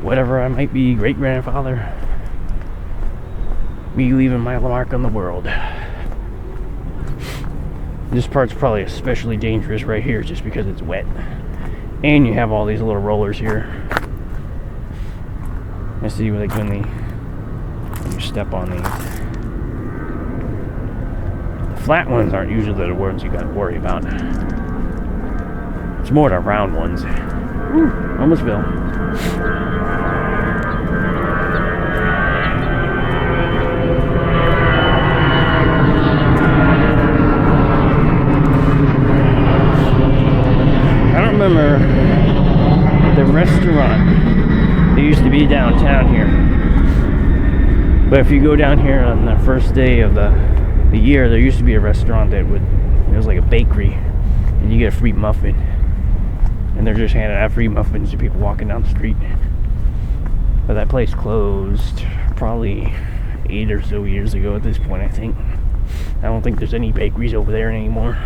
whatever I might be, great-grandfather. Me leaving my mark on the world. This part's probably especially dangerous right here just because it's wet. And you have all these little rollers here. I see like when you step on these. The flat ones aren't usually the ones you gotta worry about. It's more the round ones. Woo, almost fell. I don't remember the restaurant that used to be downtown here. But if you go down here on the first day of the year, there used to be a restaurant that it was like a bakery, and you get a free muffin. And they're just handing out free muffins to people walking down the street. But that place closed probably 8 or so years ago at this point, I think. I don't think there's any bakeries over there anymore.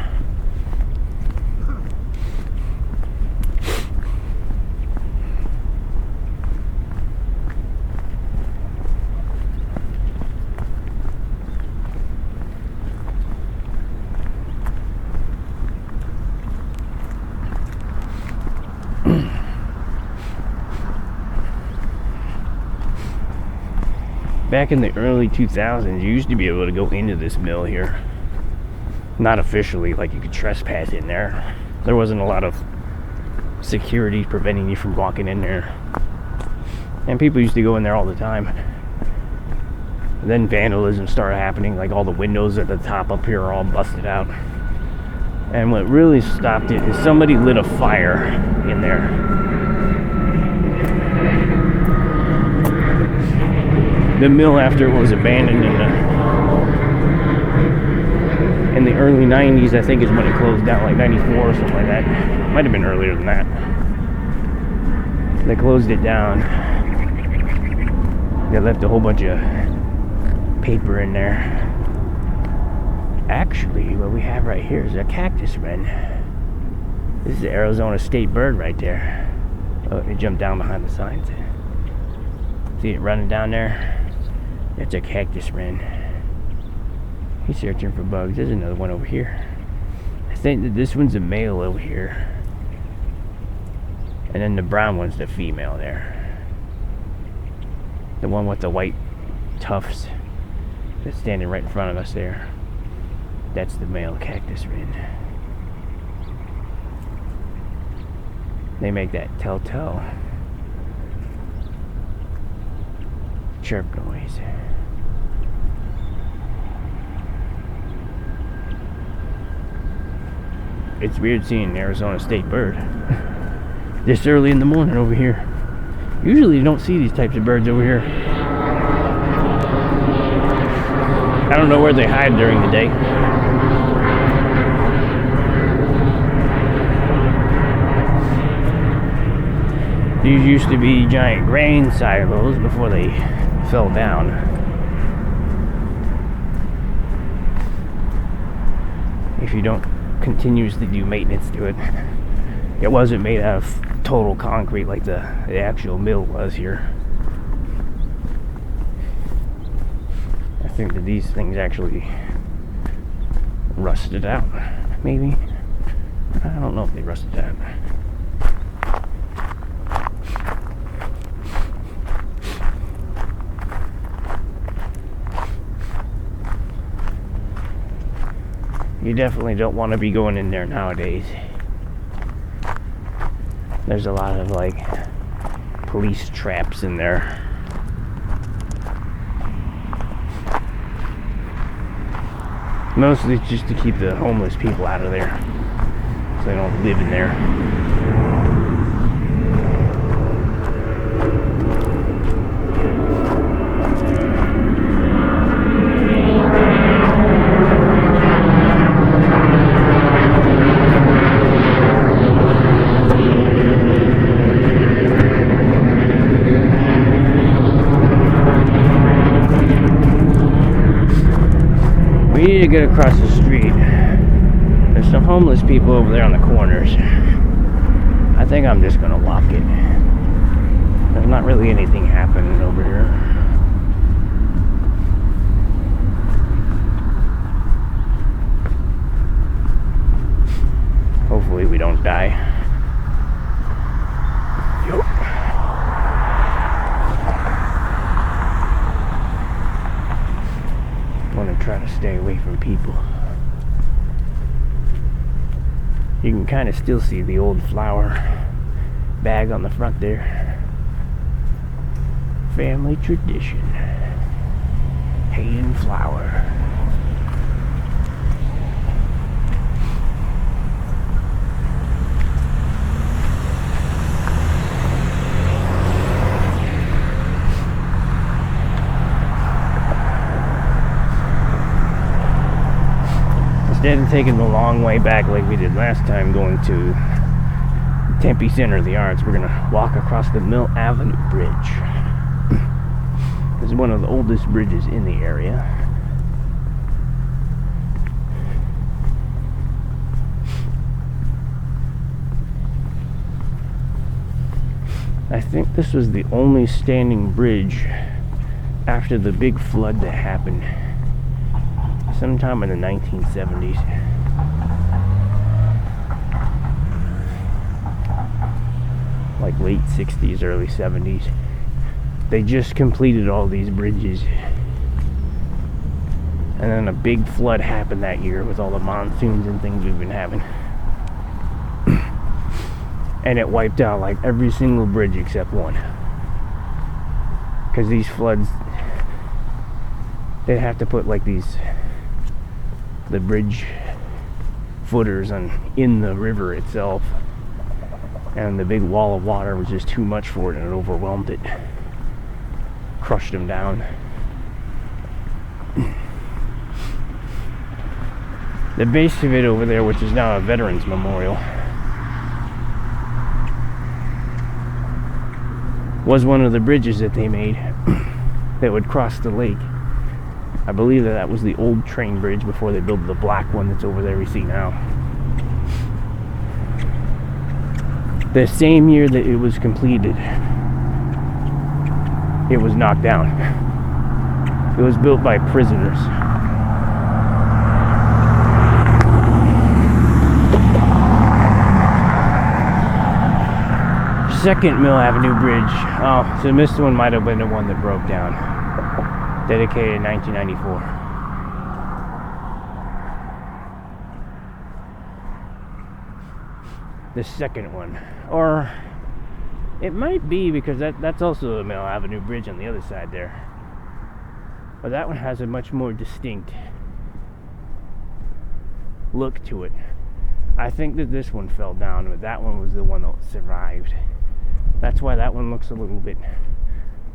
Back in the early 2000s, you used to be able to go into this mill here. Not officially, like you could trespass in there. There wasn't a lot of security preventing you from walking in there. And people used to go in there all the time. And then vandalism started happening, like all the windows at the top up here are all busted out. And what really stopped it is somebody lit a fire in there. The mill, after it was abandoned in the early 90s, I think is when it closed down, like 94 or something like that. Might have been earlier than that. They closed it down. They left a whole bunch of paper in there. Actually, what we have right here is a cactus wren. This is the Arizona state bird right there. Oh, it jumped down behind the signs. See it running down there? That's a cactus wren. He's searching for bugs. There's another one over here. I think that this one's a male over here. And then the brown one's the female there. The one with the white tufts that's standing right in front of us there. That's the male cactus wren. They make that telltale chirp noise. It's weird seeing an Arizona state bird this early in the morning over here. Usually you don't see these types of birds over here. I don't know where they hide during the day. These used to be giant grain silos before they fell down. If you don't continuously do maintenance to it. It wasn't made out of total concrete like the actual mill was here. I think that these things actually rusted out, maybe. I don't know if they rusted out. You definitely don't want to be going in there nowadays. There's a lot of like police traps in there. Mostly just to keep the homeless people out of there, so they don't live in there. We need to get across the street. There's some homeless people over there on the corners. I think I'm just gonna walk it. There's not really anything happening over here. Hopefully we don't die. Yup. Want to try to stay away from people. You can kind of still see the old flour bag on the front there. Family tradition. Hay and flour. Instead of taking the long way back like we did last time, going to Tempe Center of the Arts, we're gonna walk across the Mill Avenue Bridge. This is one of the oldest bridges in the area. I think this was the only standing bridge after the big flood that happened sometime in the 1970s. Like late 60s, early 70s. They just completed all these bridges. And then a big flood happened that year with all the monsoons and things we've been having. And it wiped out like every single bridge except one. Because these floods, they'd have to put like the bridge footers in the river itself, and the big wall of water was just too much for it, and it overwhelmed it, crushed them down. The base of it over there, which is now a veterans memorial, was one of the bridges that they made that would cross the lake. I believe that was the old train bridge before they built the black one that's over there we see now. The same year that it was completed, it was knocked down. It was built by prisoners. Second Mill Avenue Bridge. Oh, so this one might have been the one that broke down. Dedicated in 1994. The second one. Or it might be, because that's also a Mill Avenue Bridge on the other side there. But that one has a much more distinct look to it. I think that this one fell down, but that one was the one that survived. That's why that one looks a little bit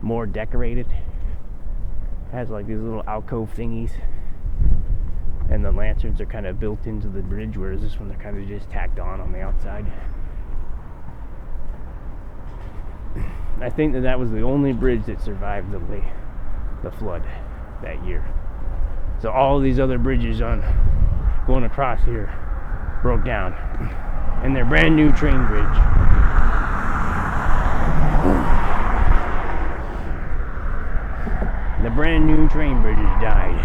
more decorated. Has like these little alcove thingies, and the lanterns are kind of built into the bridge, whereas this one they're kind of just tacked on the outside. I think that was the only bridge that survived the flood that year. So all of these other bridges going across here broke down, and they're brand new train bridge. The brand new train bridges died.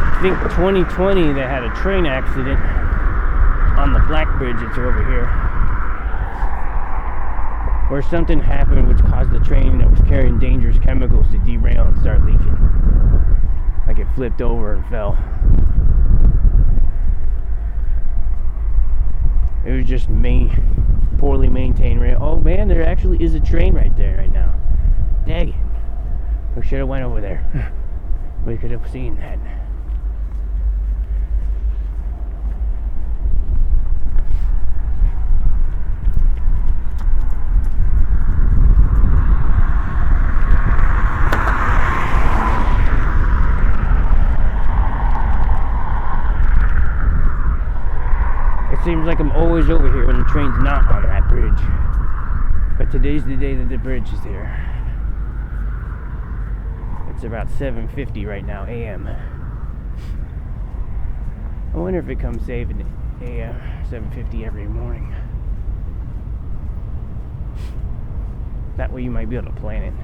I think 2020 they had a train accident on the Black Bridge that's over here, where something happened which caused the train that was carrying dangerous chemicals to derail and start leaking. Like it flipped over and fell. It was just poorly maintained rail. Oh man, there actually is a train right there right now. Dang it. We should have went over there. We could have seen that. Seems like I'm always over here when the train's not on that bridge. But today's the day that the bridge is there. It's about 7:50 right now, a.m. I wonder if it comes safe in a.m. 7:50 every morning. That way you might be able to plan it.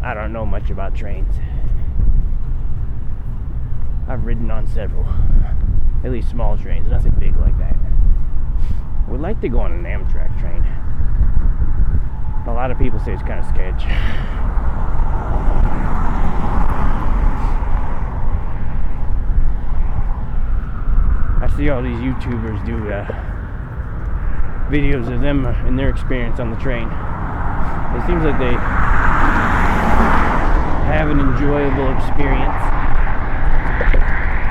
I don't know much about trains. I've ridden on several. At least small trains, nothing big like that. Would like to go on an Amtrak train. A lot of people say it's kind of sketch. I see all these YouTubers do videos of them and their experience on the train. It seems like they have an enjoyable experience,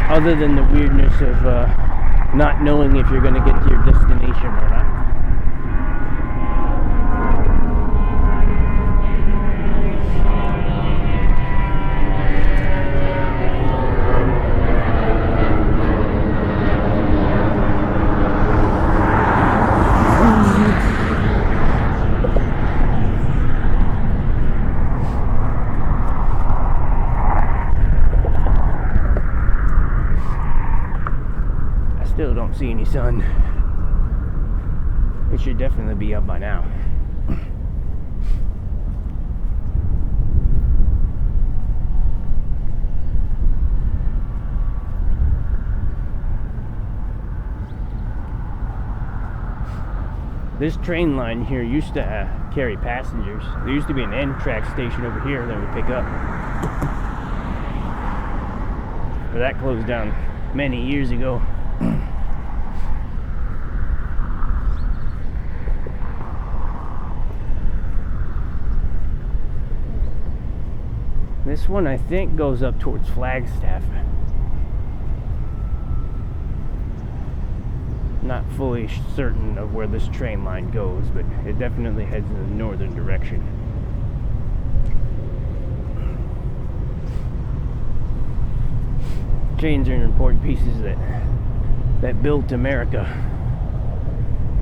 other than the weirdness of not knowing if you're going to get to your destination or not. Still don't see any sun. It should definitely be up by now. This train line here used to carry passengers. There used to be an Amtrak station over here that would pick up. But that closed down many years ago. This one, I think, goes up towards Flagstaff. Not fully certain of where this train line goes, but it definitely heads in the northern direction. Trains are important pieces that built America.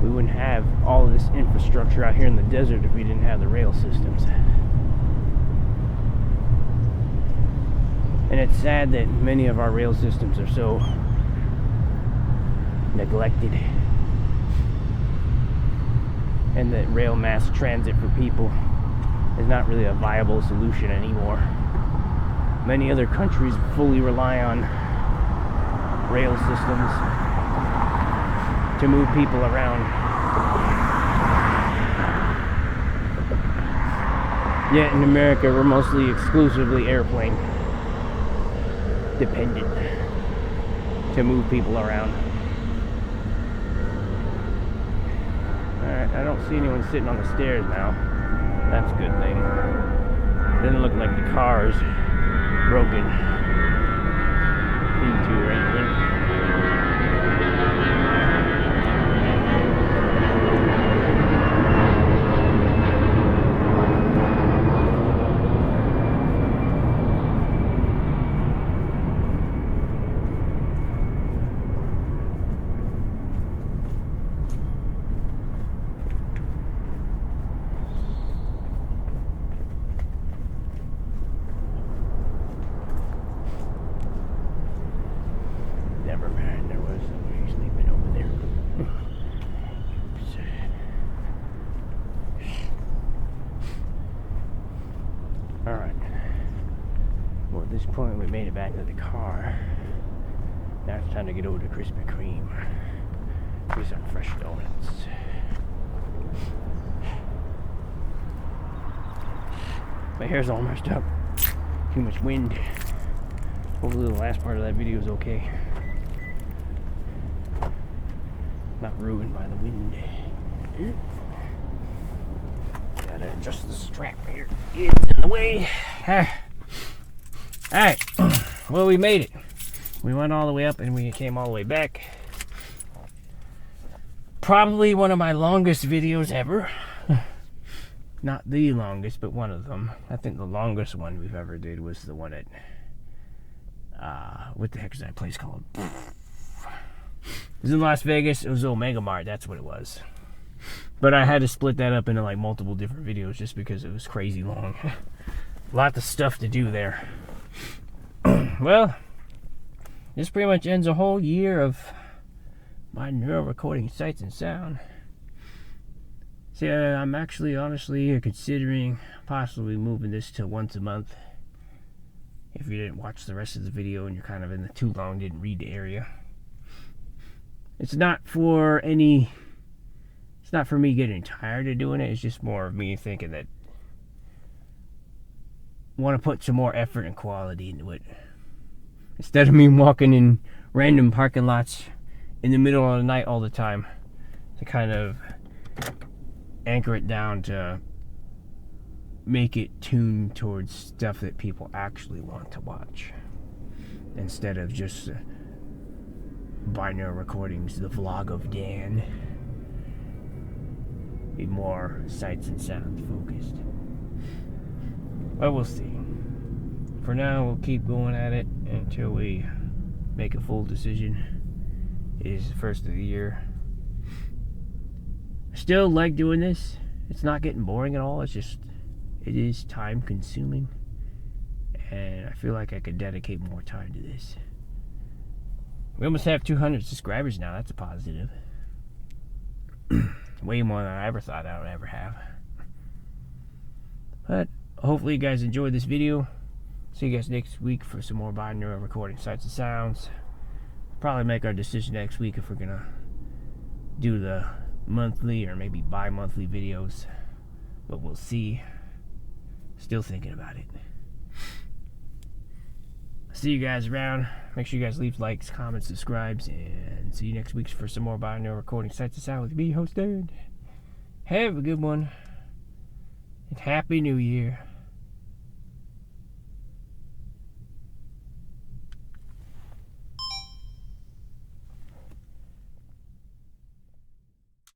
We wouldn't have all of this infrastructure out here in the desert if we didn't have the rail systems. And it's sad that many of our rail systems are so neglected, and that rail mass transit for people is not really a viable solution anymore. Many other countries fully rely on rail systems to move people around. Yet in America, we're mostly exclusively airplane dependent to move people around. Alright, I don't see anyone sitting on the stairs now. That's a good thing. Doesn't look like the car's broken into or anything. Never mind, there was somebody sleeping over there. Alright. Well, at this point, we made it back to the car. Now it's time to get over to Krispy Kreme. Get some fresh donuts. My hair's all messed up. Too much wind. Hopefully the last part of that video is okay. Not ruined by the wind. Gotta adjust the strap here. It's in the way. Alright. Well, we made it. We went all the way up and we came all the way back. Probably one of my longest videos ever. Not the longest, but one of them. I think the longest one we've ever did was the one at what the heck is that place called? It was in Las Vegas. It was Omega Mart. That's what it was. But I had to split that up into like multiple different videos just because it was crazy long. Lots of stuff to do there. Well, this pretty much ends a whole year of my neural recording sights and sound. So I'm actually honestly considering possibly moving this to once a month. If you didn't watch the rest of the video and you're kind of in the too long didn't read the area. It's not for me getting tired of doing it. It's just more of me thinking that I want to put some more effort and quality into it. Instead of me walking in random parking lots in the middle of the night all the time, to kind of anchor it down to make it tuned towards stuff that people actually want to watch, instead of just binaural recordings, the vlog of Dan. Be more sights and sounds focused. But we'll see. For now, we'll keep going at it until we make a full decision. It is the first of the year. Still like doing this. It's not getting boring at all. It's just, it is time consuming. And I feel like I could dedicate more time to this. We almost have 200 subscribers now. That's a positive. Way more than I ever thought I would ever have. But hopefully you guys enjoyed this video. See you guys next week for some more binaural recording sights and sounds. Probably make our decision next week if we're gonna do the monthly or maybe bi-monthly videos, but we'll see. Still thinking about it. See you guys around. Make sure you guys leave likes, comments, subscribes, and see you next week for some more binaural recording sights and sound with me, host Dan. Have a good one, and Happy New Year.